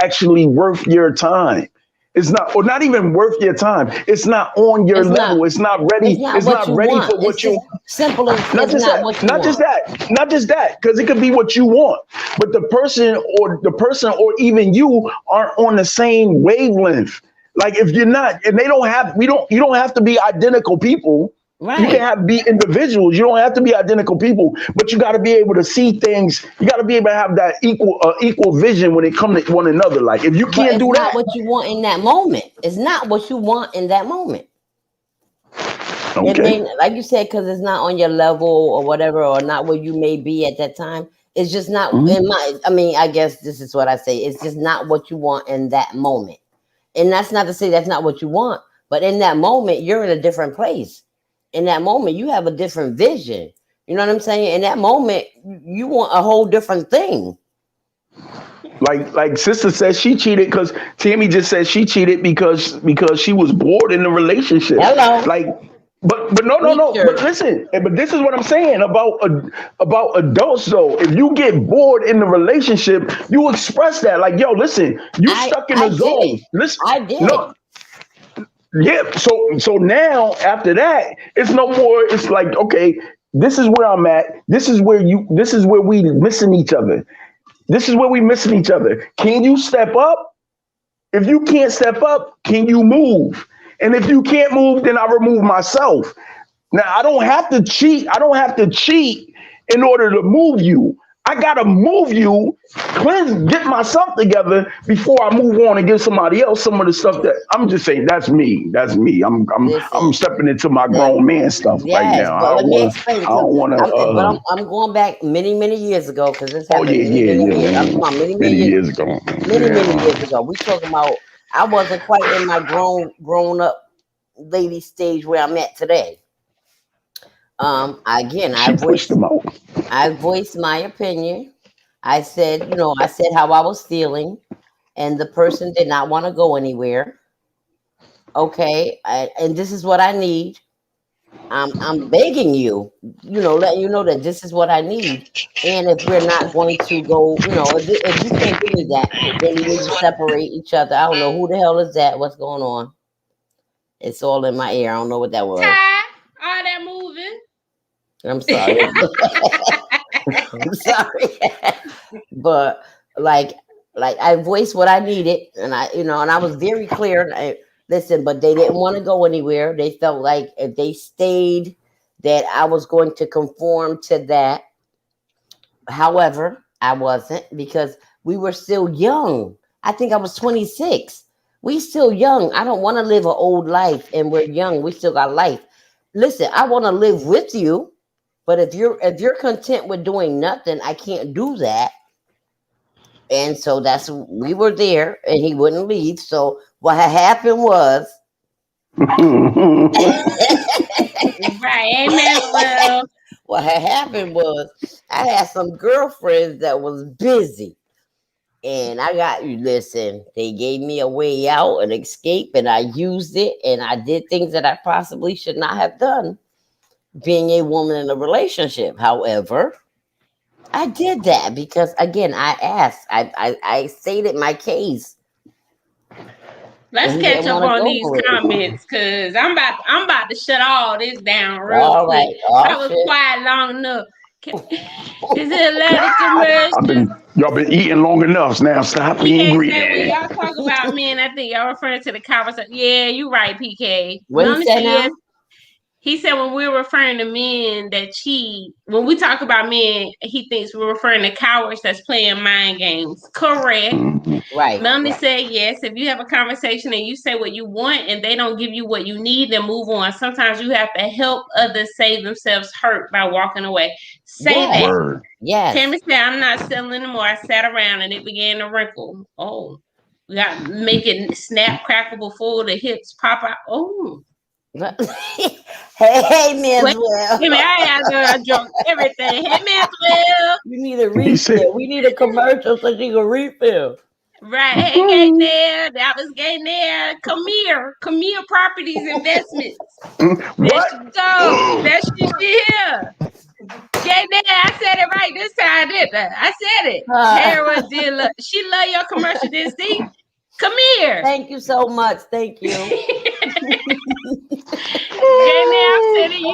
actually worth your time. It's not, or not even worth your time. It's not on your level. It's not ready. It's not ready for what you want. Simple as not just that. Not just that, because it could be what you want, but the person or even you aren't on the same wavelength. Like if you're not, and you don't have to be identical people. Right. You can be individuals. You don't have to be identical people, but you got to be able to see things. You got to be able to have that equal vision when it comes to one another. Like if you can't do that, it's not what you want in that moment. It's not what you want in that moment. Okay. And then, like you said, because it's not on your level or whatever, or not where you may be at that time. It's just not in my. I mean, I guess this is what I say. It's just not what you want in that moment, and that's not to say that's not what you want. But in that moment, you're in a different place. In that moment, you have a different vision. You know what I'm saying? In that moment, you want a whole different thing. Like sister says she cheated because Tammy just said she cheated because she was bored in the relationship. Hello. Like, but no. But listen, but this is what I'm saying about adults though. If you get bored in the relationship, you express that. Like, yo, listen, you stuck in the zone. Listen, I did. No. Yeah, so now after that, it's no more. It's like, okay, this is where I'm at. This is where we missing each other. This is where we missing each other. Can you step up? If you can't step up, can you move? And if you can't move, then I remove myself. Now I don't have to cheat. I don't have to cheat in order to move you. I gotta move you, cleanse, get myself together before I move on and give somebody else some of the stuff that I'm just saying. That's me. That's me. I'm stepping into my grown man stuff right now. I don't want to. But I'm going back many years ago because this happened. Many years ago. Many years ago. We talking about. I wasn't quite in my grown up lady stage where I'm at today. Again, I voiced my opinion. I said how I was feeling, and the person did not want to go anywhere. Okay, and this is what I need. I'm begging you, letting you know that this is what I need. And if we're not going to go, if you can't give me that, then we need to separate each other. I don't know who the hell is that. What's going on? It's all in my ear. I don't know what that was. All that moving. I'm sorry. I'm sorry. But like I voiced what I needed, and I was very clear. Listen, but they didn't want to go anywhere. They felt like if they stayed, that I was going to conform to that. However, I wasn't, because we were still young. I think I was 26. We still young. I don't want to live an old life, and we're young. We still got life. Listen, I want to live with you. But if you're content with doing nothing, I can't do that. And so we were there, and he wouldn't leave. So what had happened was, right, amen. Well, what had happened was I had some girlfriends that was busy, and they gave me a way out, an escape, and I used it, and I did things that I possibly should not have done, being a woman in a relationship. However, I did that because, again, I asked. I stated my case. Let's catch up on these comments, because I'm about to shut all this down real quick. I was quiet long enough. Is it allowed to merge? Y'all been eating long enough. Now stop being greedy. When y'all talk about men, I think y'all referring to the conversation. Yeah, you right, PK. What you say now? He said when we're referring to men that cheat, when we talk about men, he thinks we're referring to cowards that's playing mind games. Correct. Right. Melanie said yes. If you have a conversation and you say what you want and they don't give you what you need, then move on. Sometimes you have to help others save themselves hurt by walking away. Say Yes. that. Word. Yes. Tammy said, I'm not selling anymore. I sat around and it began to wrinkle. Oh, we got to make it snap, crackle before the hips pop out. Oh. Hey, Manswell. Give me, I drunk everything. Hey, Manswell. You need a refill. We need a commercial so she can refill. Right. Hey, Gaynell. That was Gaynell. Come here, Properties Investments. What? There she go. That's she here. Gaynell, I said it right this time, didn't I? I said it. Hera did. She love your commercial, didn't she? Come here. Thank you so much. Thank you. I said it. You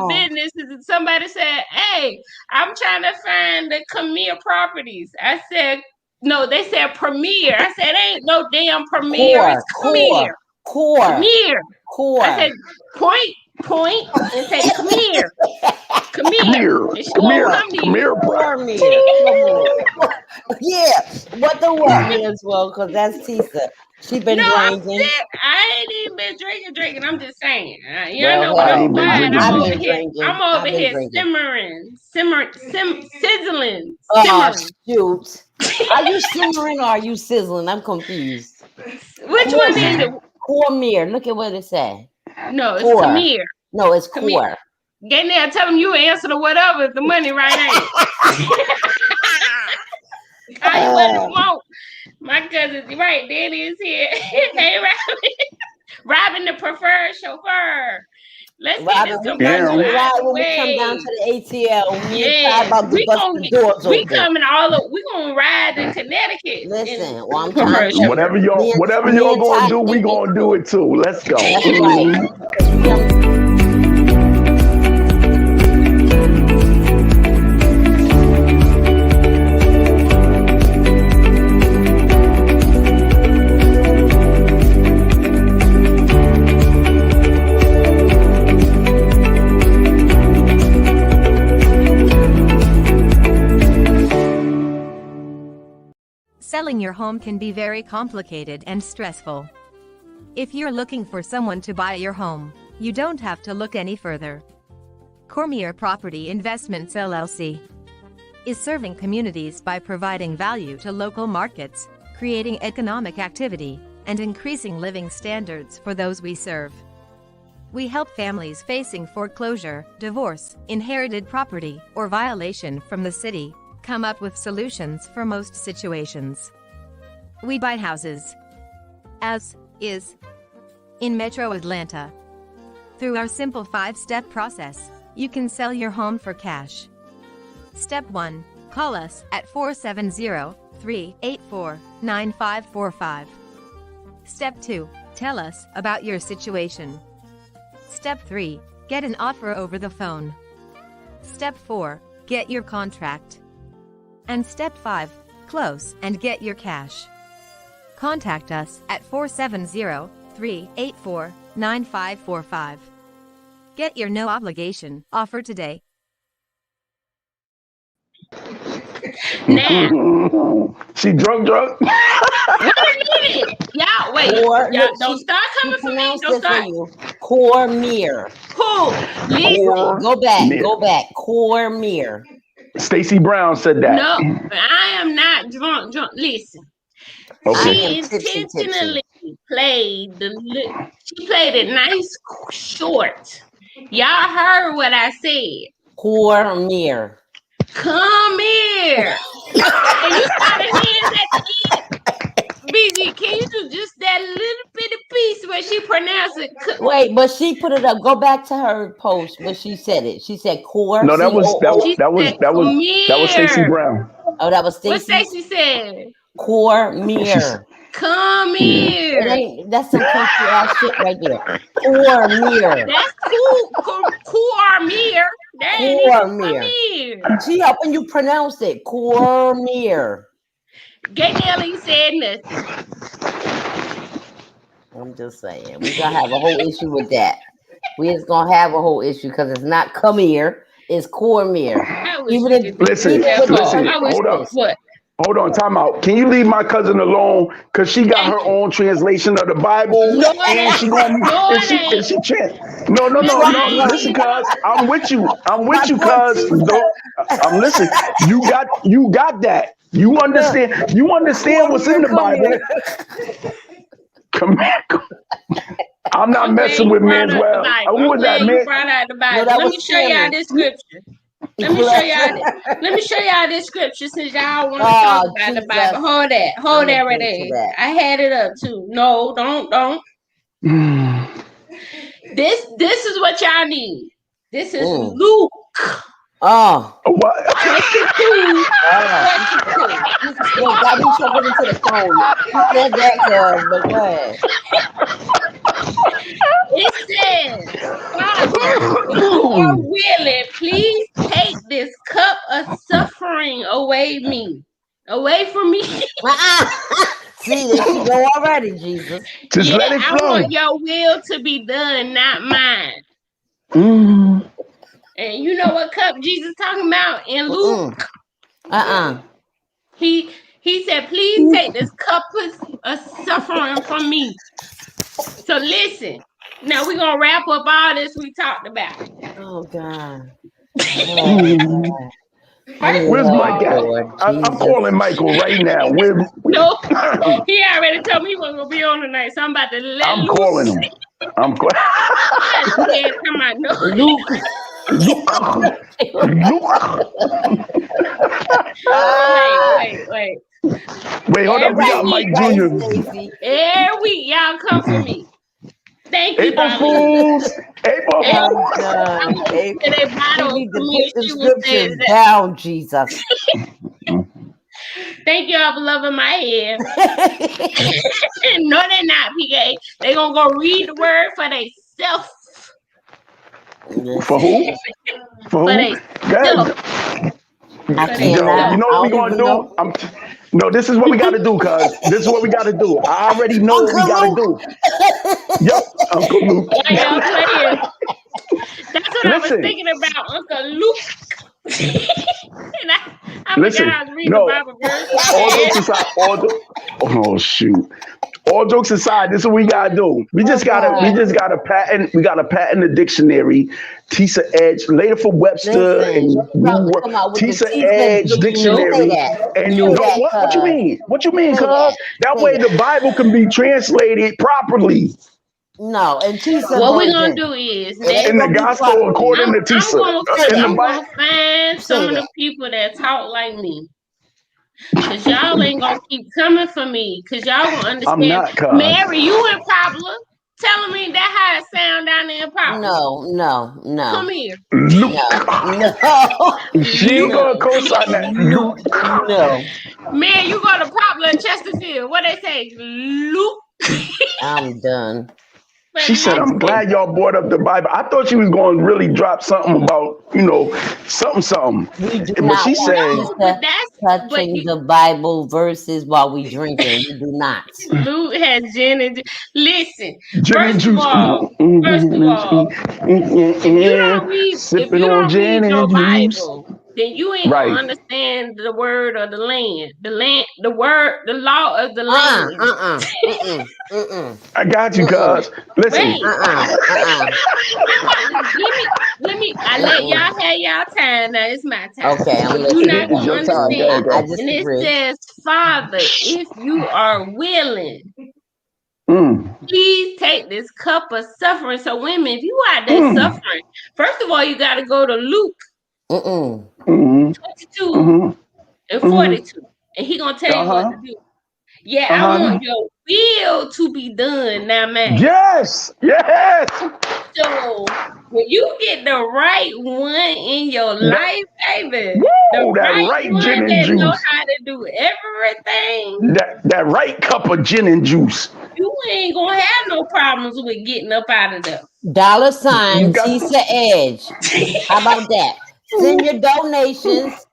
business. Somebody said, "Hey, I'm trying to find the Camille Properties." I said, "No." They said Premier. I said, "Ain't no damn Premier. It's Camille. Camille. Core. I said, point, and say Camille. Come here. Yeah. What the what is well? Because that's Tisa. She been drinking. I ain't even been drinking. I'm just saying. Y'all know what I'm doing. I'm over here simmering, sizzling. Oh, shoot. Are you simmering or are you sizzling? I'm confused. Which one is it? Cormier. Look at what it said. No, it's Camille. No, it's Core. Gaynell, tell them you answer to whatever if the money right ain't. Call you what you want. My cousin's right. Danny is here. Hey, Robin, the preferred chauffeur. Let's get this commercial when we come down to the ATL, we gonna ride in Connecticut. Listen, well, I'm trying to whatever y'all gonna do, we gonna do it too. Let's go. That's right. Selling your home can be very complicated and stressful. If you're looking for someone to buy your home, you don't have to look any further. Cormier Property Investments LLC is serving communities by providing value to local markets, creating economic activity, and increasing living standards for those we serve. We help families facing foreclosure, divorce, inherited property, or violation from the city come up with solutions for most situations. We buy houses as is in Metro Atlanta. Through our simple 5-step process, you can sell your home for cash. Step 1. Call us at 470-384-9545. Step 2. Tell us about your situation. Step 3. Get an offer over the phone. Step 4. Get your contract. And Step 5. Close and get your cash. Contact us at 470-384-9545. Get your no obligation offer today. Now, she drunk. Wait a minute. Y'all, wait. Y'all don't start coming for me. Don't start. Cormier. Who? Listen. Go back. Cormier. Stacey Brown said that. No, I am not drunk. Listen. Okay. She intentionally played it nice short. Y'all heard what I said. Cormier. Come here. And you started hearing that again. BG, can you do just that little bitty piece where she pronounced it? Wait, but she put it up. Go back to her post where she said it. She said core. No, that was Stacey Brown. Oh, that was Stacey. What Stacey said? Cormier. Come here. That's some country ass shit right there. Cormier. That's cool. Cormier. Cormier. She helping you pronounce it. Cormier. Gaynell ain't said nothing. I'm just saying. We're gonna have a whole issue with that. We just gonna have a whole issue because it's not come here, it's Cormier. I wish Even you if could do Listen, that. listen, I wish hold up. what? Hold on, time out. Can you leave my cousin alone? Cause she got Thank her you. own translation of the Bible, No, it and she ain't. gonna No, and it she ain't. No, No, it listen, ain't. cuz I'm with you. I'm My with you, poor cuz. Jesus. I'm listening. You got that. You understand what's in Cormier, the come Bible. here. Come here. I'm not I'm glad messing you with brought men's up the well. Bible. Who I'm was that, glad you man? brought out the No, Bible. that Let was me show y'all Timmy. this scripture. Let me show y'all this. Let me show y'all this scripture since y'all want to talk Oh, about the Jesus. Bible. Hold that. I'm Hold that right addicted to there. that. I had it up too. No, don't. This is what y'all need. This is Mm. Luke Oh, What? 22, oh. 42. Wait, God, we talking into the phone. You said that, cuz, but go ahead. It says, Father, if you are willing, please take this cup of suffering away from me. See, there she go already, Jesus. Just let Yeah, it I flow. want your will to be done, not mine. Mm. And you know what cup Jesus talking about in Luke? He said, please take this cup of suffering from me. So listen, now we're gonna wrap up all this we talked about. Oh, God. Oh, God. I First need Where's of help, Mike at? all, Lord I'm Jesus. calling Michael right now. no, he already told me he wasn't gonna be on tonight, so I'm about to let I'm loose. calling him. I'm calling. I scared come out no. Luke. Wait. Wait, hold up. We got Every Mike week, Jr. y'all come for me. Thank you, April Darlene. Fools. April Every I'm Fools. week, I done. want Hey, to that you bottle of need to Camille. take the She will say scriptures that. down, Jesus. Thank y'all for loving my hair. No, they're not, PK. They gonna go read the word for themselves. For who? For For who? themselves. I For cannot. You know I what we don't gonna even know. do? No, this is what we gotta do, cuz. This is what we gotta do. I already know what we Uncle gotta Luke. do. Yep, Uncle Luke. why y'all playing? That's what I was Listen, thinking about, Uncle Luke. And I forgot listen. I was reading the No, Bible verse. My all bad. jokes aside, oh shoot. All jokes aside, this is what we gotta do. We Oh, just gotta God. patent. We gotta patent the dictionary, Tisa Edge, later for Webster Listen, and you New about to World, come out with the Tisa Tisa Edge edition. Nope. Say dictionary. that. And Say no, that, what you cuz. mean? What you mean, Say cuz? that. That Say way the that. Bible can be translated properly No, and Tisa What we're gonna version. do is It ain't in next. the gonna be gospel properly. according to I'm Tisa. gonna Say In the that. find some Say of the that. people that talk like me. Cause y'all ain't gonna keep coming for me. Cause y'all gonna I'm understand. not, cuz. Mary, you in Poplar. Telling me that how it sound down there in Poplar. No. Come here. Luke. No. She ain't Luke. gonna co-sign that. Luke. No. Man, you go to Poplar and Chesterfield. What they say? Luke. I'm done. But She said, I'm listen. glad y'all brought up the Bible. I thought she was going to really drop something about, something. We do But not she want said, No, but Tisa touching you the Bible verses while we drinking. We do not. Luke has gin and listen. gin and First of juice. all, if Sipping you on don't gin read your and juice. Bible, then you ain't Right. gonna understand the word of the land. The word, the law of the land. I got you, cuz. Listen. Wait, I let y'all have y'all time. Now it's my time. Okay, I'm So you're listening. not It's gonna your time. Go understand. ahead, I go. And it disagree. says, Father, if you are willing, Mm. please take this cup of suffering. So women, if you out there suffering, first of all, you got to go to Luke 22 and 42. And he going to tell you what to do. Yeah, I want your will to be done, now, man. Yes. So when you get the right one in your life, baby, the That right right one gin and that know juice. how to do everything, That right cup of gin and juice. you ain't gonna have no problems with getting up out of there. $sign You got Tisa Edge. How about that? Send your donations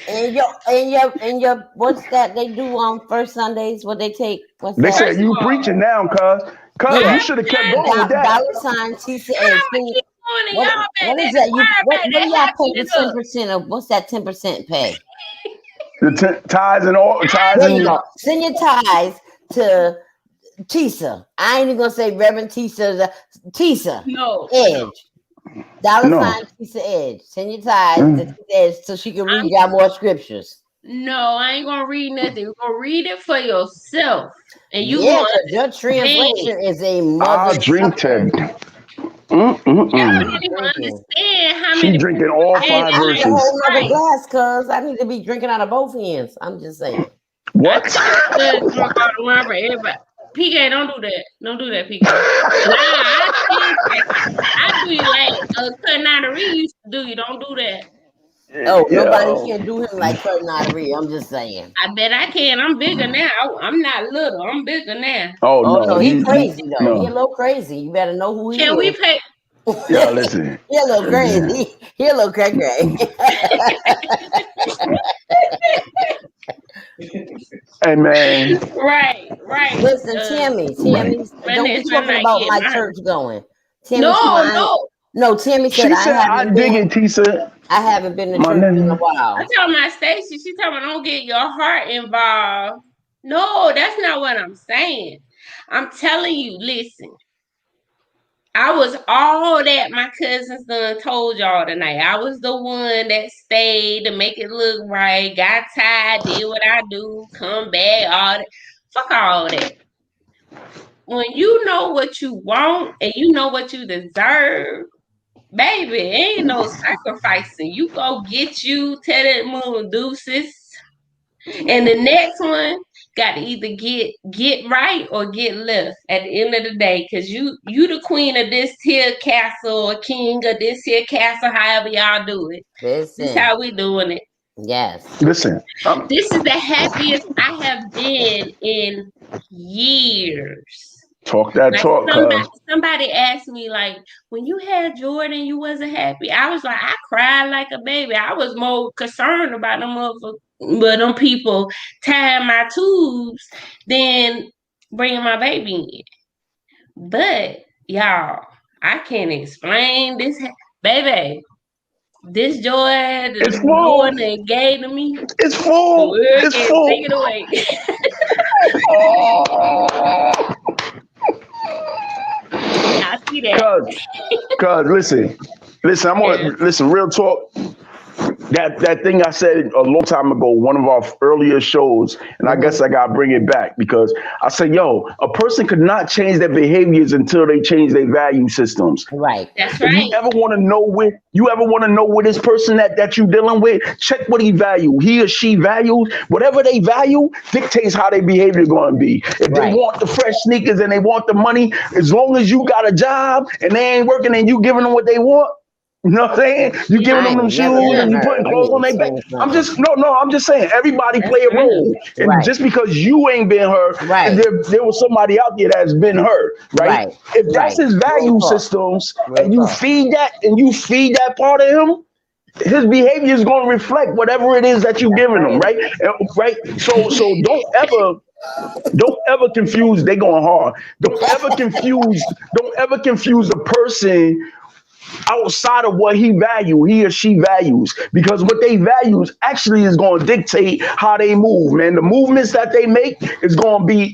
and your what's that they do on first Sundays? What they take? What's They that? said First of you all, preaching now, cuz. Cuz Yeah. you should have kept going with that. Dollar sign Tisa How Edge. I keep going and y'all What better is that? What do y'all pay happy the 10% of? What's that 10% pay? The ties and all ties There you and go. Send your ties to Tisa. I ain't even gonna say Reverend Tisa. Tisa No. Edge. Dollar No. sign Tisa Edge. Send your ties to Tisa Edge so she can read y'all more scriptures. No, I ain't gonna read nothing. You're gonna read it for yourself. And you Yeah, gonna because your translation is a mother. I'll drink sucker. Ted. y'all didn't even Drinking. understand how She many drinking all I need 5 a verses. whole nother Right. glass, cuz I need to be drinking out of both ends. I'm just saying. What? Good drunk all the wine for everybody. PK, don't do that. Don't do that, PK. I do you like Culinary used to do you. Don't do that. Oh, nobody Yo. can do him like Culinary. I'm just saying. I bet I can. I'm bigger now. I'm not little. I'm bigger now. Oh Oh no, no, he crazy though. no. He a little crazy. You better know who he Can we is. pay? Yeah, listen. He a little crazy. He a little cray cray. Hey man. Right. Listen, Tammy, don't be talking about my church going. Tammy, no, Tammy said She said I dig it, Tisa. I haven't been to My church in a nigga. while. I told my Stacy, she told me don't get your heart involved. No, that's not what I'm saying. I'm telling you, listen. I was all that my cousins done told y'all tonight. I was the one that stayed to make it look right, got tired, did what I do, come back, all that. Fuck all that. When you know what you want and you know what you deserve, baby, ain't no sacrificing. You go get you, tell that moon deuces. And the next one got to either get right or get left at the end of the day. Cause you the queen of this here castle or king of this here castle, however y'all do it. This is how we doing it. Yes. Listen. This is the happiest I have been in years. Talk that Like talk, somebody asked me, like, when you had Jordan, you wasn't happy. I was like, I cried like a baby. I was more concerned about them people tying my tubes than bringing my baby in. But y'all, I can't explain this, baby. This joy that the Lord gave to me. It's full. The world can't take it away. I see that. Cause listen, I'm gonna listen, real talk. That thing I said a long time ago, one of our earlier shows, and I guess I gotta bring it back because I said, yo, a person could not change their behaviors until they change their value systems. Right. That's right. If you ever want to know where this person that you dealing with, check what he value. He or she values whatever they value dictates how their behavior going to be. If they want the fresh sneakers and they want the money, as long as you got a job and they ain't working and you giving them what they want. You know what I'm saying? You giving them shoes and you putting clothes on their back. I'm just saying, everybody play a role. And just because you ain't been her, there was somebody out there that's been her, right? If that's his value systems and you feed that part of him, his behavior is going to reflect whatever it is that you're giving him, right? Right? So don't ever confuse, they going hard. Don't ever confuse the person outside of what he or she values, because what they values actually is going to dictate how they move, man. The movements that they make is going to be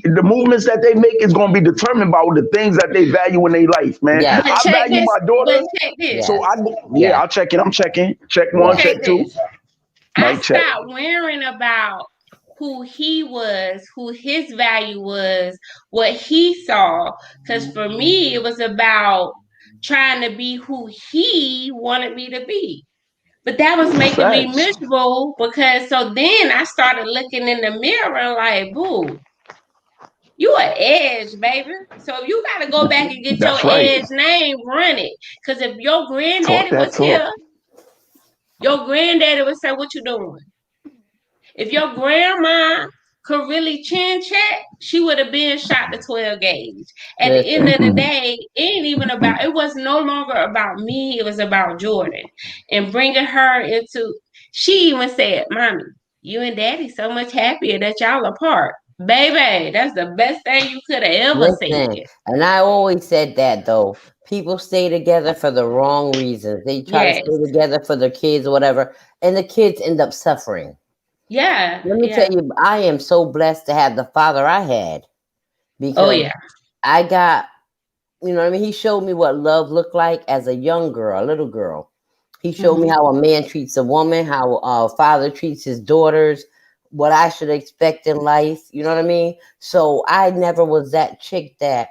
determined by the things that they value in their life, man. I value my daughter, so I'll check it. I'm checking. Check one, check two. I stopped worrying about who he was, who his value was, what he saw, because for me it was about trying to be who he wanted me to be. But that was making me miserable, because so then I started looking in the mirror like, boo, you an Edge, baby. So you got to go back and get your Edge name, run it. Because if your granddaddy was here, your granddaddy would say, what you doing? If your grandma could really chin check, she would have been shot to 12 gauge. At the end of the day, it was no longer about me, it was about Jordan. And bringing her into, she even said, Mommy, you and Daddy so much happier that y'all apart. Baby, that's the best thing you could have ever said. Listen, and I always said that though. People stay together for the wrong reasons. They try to Yes. stay together for their kids or whatever, and the kids end up suffering. Yeah. Let me Yeah. tell you, I am so blessed to have the father I had because Oh yeah. I got, you know what I mean? He showed me what love looked like as a young girl, a little girl. He showed me Mhm. how a man treats a woman, how a father treats his daughters, what I should expect in life. You know what I mean? So I never was that chick that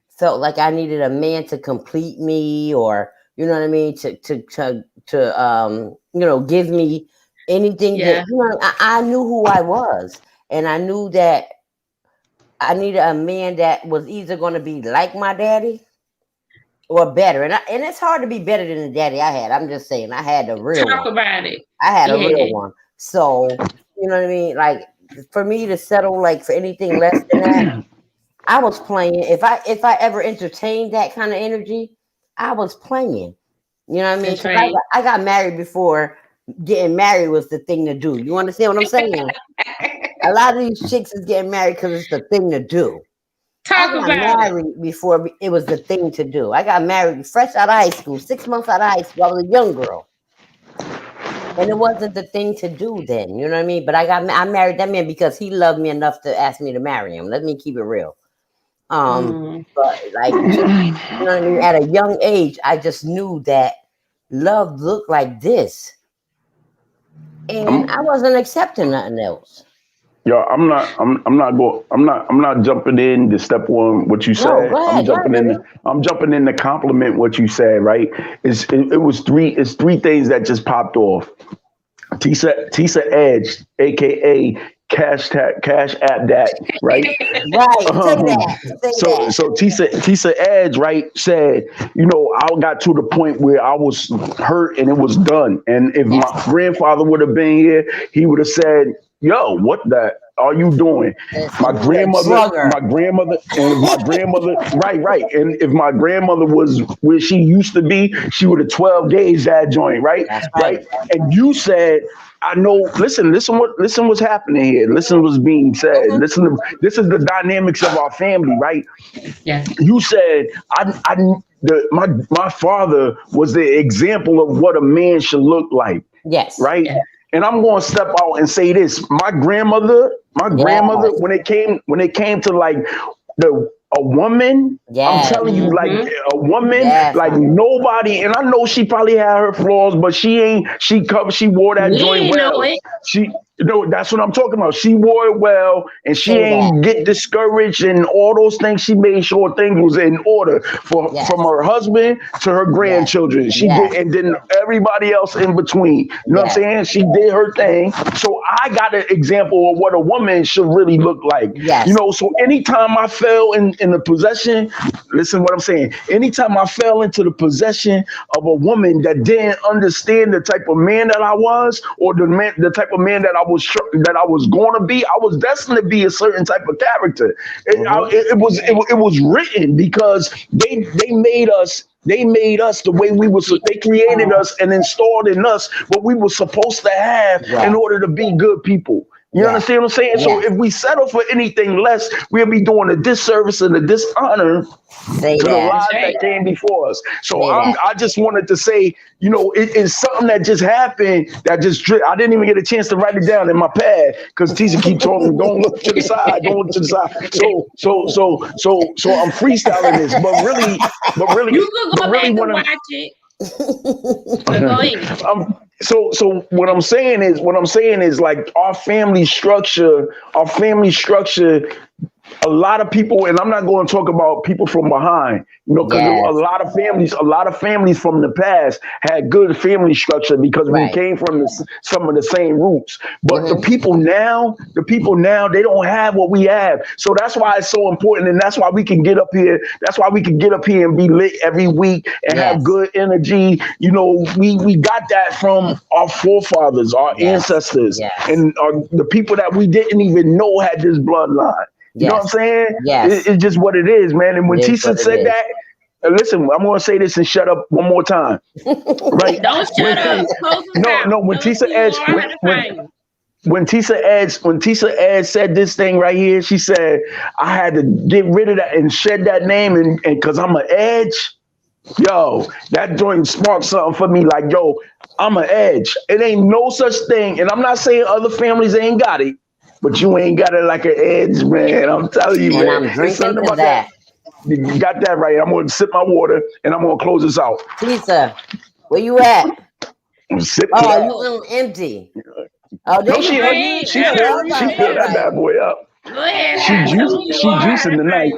felt like I needed a man to complete me, or you know what I mean, to you know, give me anything that, Yeah. you know, I knew who I was, and I knew that I needed a man that was either going to be like my daddy or better. And it's hard to be better than the daddy I had. I'm just saying, I had the real Talk one. about it. I had a real Yeah. one. So, you know what I mean? Like, for me to settle like for anything less than that, I was playing. If I ever entertained that kind of energy, I was playing. You know what I mean? That's 'Cause right. I got married before getting married was the thing to do. You understand what I'm saying? A lot of these chicks is getting married because it's the thing to do. I Talk got about it. married before it was the thing to do. I got married fresh out of high school, 6 months out of high school. I was a young girl, and it wasn't the thing to do then. You know what I mean? But I married that man because he loved me enough to ask me to marry him. Let me keep it real. Mm. But like, just, you know what I mean? At a young age, I just knew that love looked like this, and I wasn't accepting nothing else. Yo, I'm not jumping in to step on what you No, said. go ahead, baby. I'm jumping in to compliment what you said, right? It's three things that just popped off. Tisa Edge, aka Cash App Dat, right? Right, say Um, that. Say that. so Tisa Edge, right, said, you know, I got to the point where I was hurt and it was done. And if Yes. my grandfather would have been here, he would have said, yo, what the are you doing? My You a drugger. grandmother, and if my grandmother, right. And if my grandmother was where she used to be, she would have 12 gauge that joint, right? That's right. And you said, I know, listen what's happening here. Listen what's being said. This is the dynamics of our family, right? Yeah. You said my father was the example of what a man should look like, Yes. right? Yeah. And I'm going to step out and say this: my grandmother, when it came to like a woman, I'm Yes. telling you, like Mhm. a woman, Yes. like nobody. And I know she probably had her flaws, but she wore that We joint ain't know well. it. She No, that's what I'm talking about. She wore it well, and she Say ain't get discouraged and all those things. She made sure things was in order Yes. from her husband to her grandchildren. She Yes. did, and then everybody else in between. You know what I'm saying? She did her thing. So I got an example of what a woman should really look like. Yes. You know, so anytime I fell in the possession, listen what I'm saying. Anytime I fell into the possession of a woman that didn't understand the type of man that I was, or the type of man that I was going to be, I was destined to be a certain type of character. It was written because they made us. They made us the way we were. They created us and installed in us what we were supposed to have in order to be good people. You understand what I'm saying? So if we settle for anything less, we'll be doing a disservice and a dishonor Say to the that. lives Right. that came before us. So Say that. I just wanted to say, you know, it's something that just happened that I didn't even get a chance to write it down in my pad because Tisa keep talking, don't look to the side, don't look to the side. So I'm freestyling this, but really You could go back and wanna, watch it. But go ahead. so what I'm saying is like our family structure, a lot of people, and I'm not going to talk about people from behind, you know, because Yes. a lot of families from the past had good family structure because we Right. came from some of the same roots. But Mhm. the people now, they don't have what we have. So that's why it's so important, and that's why we can get up here. That's why we can get up here and be lit every week and have Yes. good energy. You know, we got that from our forefathers, our Yes. ancestors, Yes. and the people that we didn't even know had this bloodline. You know what I'm saying? Yes. It's just what it is, man. And when It is Tisa what it said is. that, listen, I'm going to say this and shut up one more time. Right? Don't shut up. Close the mouth. No, when Tell us Tisa who you Edge, are, how to find you. when Tisa Edge said this thing right here, she said, I had to get rid of that and shed that name and because I'm an Edge. Yo, that joint sparked something for me like, yo, I'm an Edge. It ain't no such thing. And I'm not saying other families ain't got it, but you ain't got it like an Edge, man. I'm telling you, And man. I'm drinking to that. You got that right. I'm going to sip my water and I'm going to close this out. Tisa, where you at? I'm sipping. Oh, you empty. Oh, no, she filled that bad boy up. Go ahead. She juicing tonight.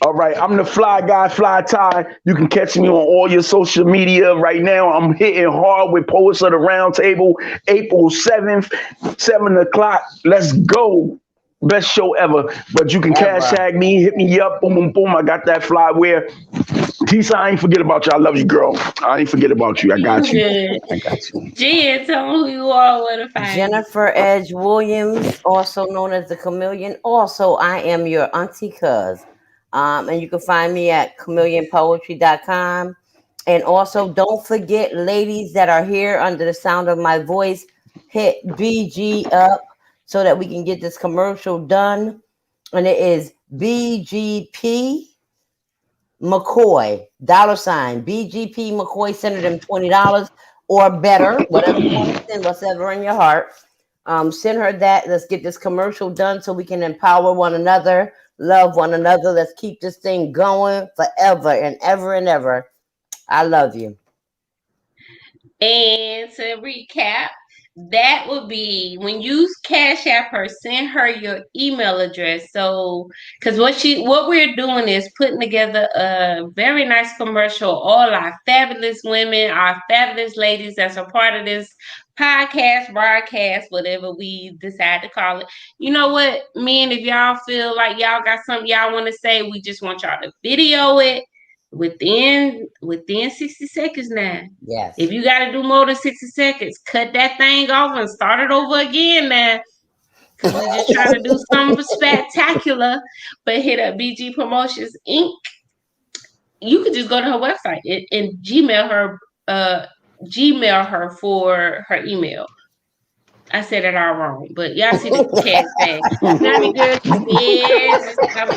All right, I'm the Fly Guy, Fly Ty. You can catch me on all your social media right now. I'm hitting hard with Poets of the Round Table, April 7th, 7 o'clock. Let's go. Best show ever. But you can cash tag me, hit me up, boom, boom, boom. I got that flyware. Tisa, I ain't forget about you. I love you, girl. I ain't forget about you. I got you. I got you. Jen, tell me who you are, where to find Jennifer Edge Williams, also known as the Chameleon. Also, I am your auntie cuz. And you can find me at chameleonpoetry.com. And also, don't forget, ladies that are here under the sound of my voice, hit BG up so that we can get this commercial done. And it is BGP McCoy, $, BGP McCoy. Send them $20 or better, whatever you want to send, whatever in your heart. Send her that. Let's get this commercial done so we can empower one another, love one another. Let's keep this thing going forever and ever and ever. I love you. And to recap, that would be when you Cash App her, send her your email address. So, because what we're doing is putting together a very nice commercial. All our fabulous women, our fabulous ladies that's a part of this podcast, broadcast, whatever we decide to call it. You know what, men? If y'all feel like y'all got something y'all want to say, we just want y'all to video it. Within 60 seconds now. Yes. If you got to do more than 60 seconds, cut that thing off and start it over again now. Because we're just trying to do something spectacular. But hit up BG Promotions Inc. You could just go to her website and Gmail her for her email. I said it all wrong, but y'all see the chat thing. Not good. Yes, I'm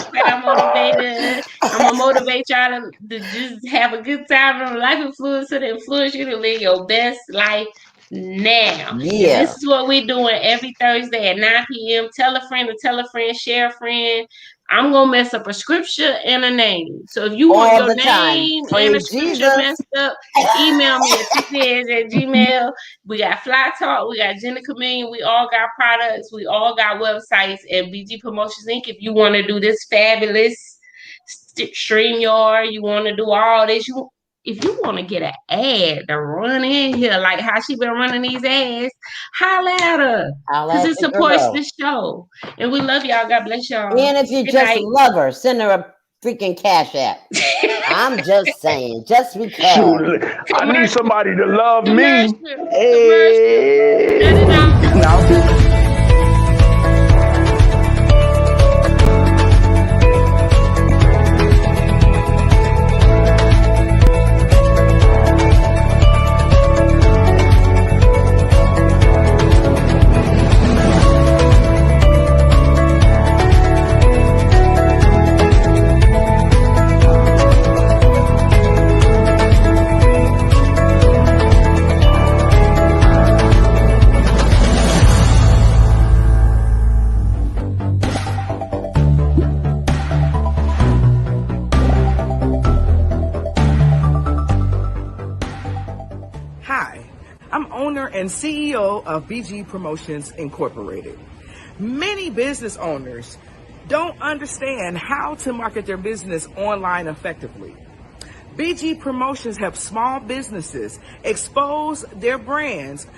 motivated. I'm gonna motivate y'all to just have a good time. Life influencer to influence you to live your best life now. Yeah. This is what we're doing every Thursday at 9 p.m. Tell a friend to tell a friend, share a friend. I'm gonna mess up a scripture and a name. So if you want your name and a scripture messed up, email me at tsays@gmail. We got Fly Talk, we got Jenna Chameleon, we all got products, we all got websites at BG Promotions Inc. If you want to do this fabulous StreamYard, you want to do all this, if you want to get an ad to run in here, like how she been running these ads, holla at her. Because it supports the show. And we love y'all. God bless y'all. And if you love her, send her a freaking Cash App. I'm just saying, just because. Shoot, I need somebody to love me. Hey. And CEO of BG Promotions Incorporated. Many business owners don't understand how to market their business online effectively. BG Promotions helps small businesses expose their brands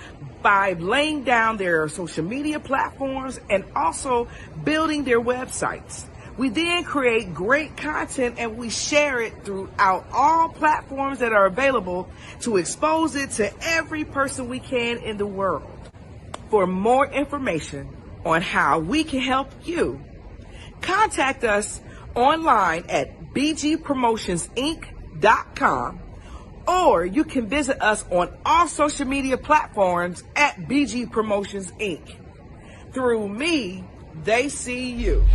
by laying down their social media platforms and also building their websites. We then create great content and we share it throughout all platforms that are available to expose it to every person we can in the world. For more information on how we can help you, contact us online at bgpromotionsinc.com Or you can visit us on all social media platforms at BG Promotions Inc. Through me, they see you.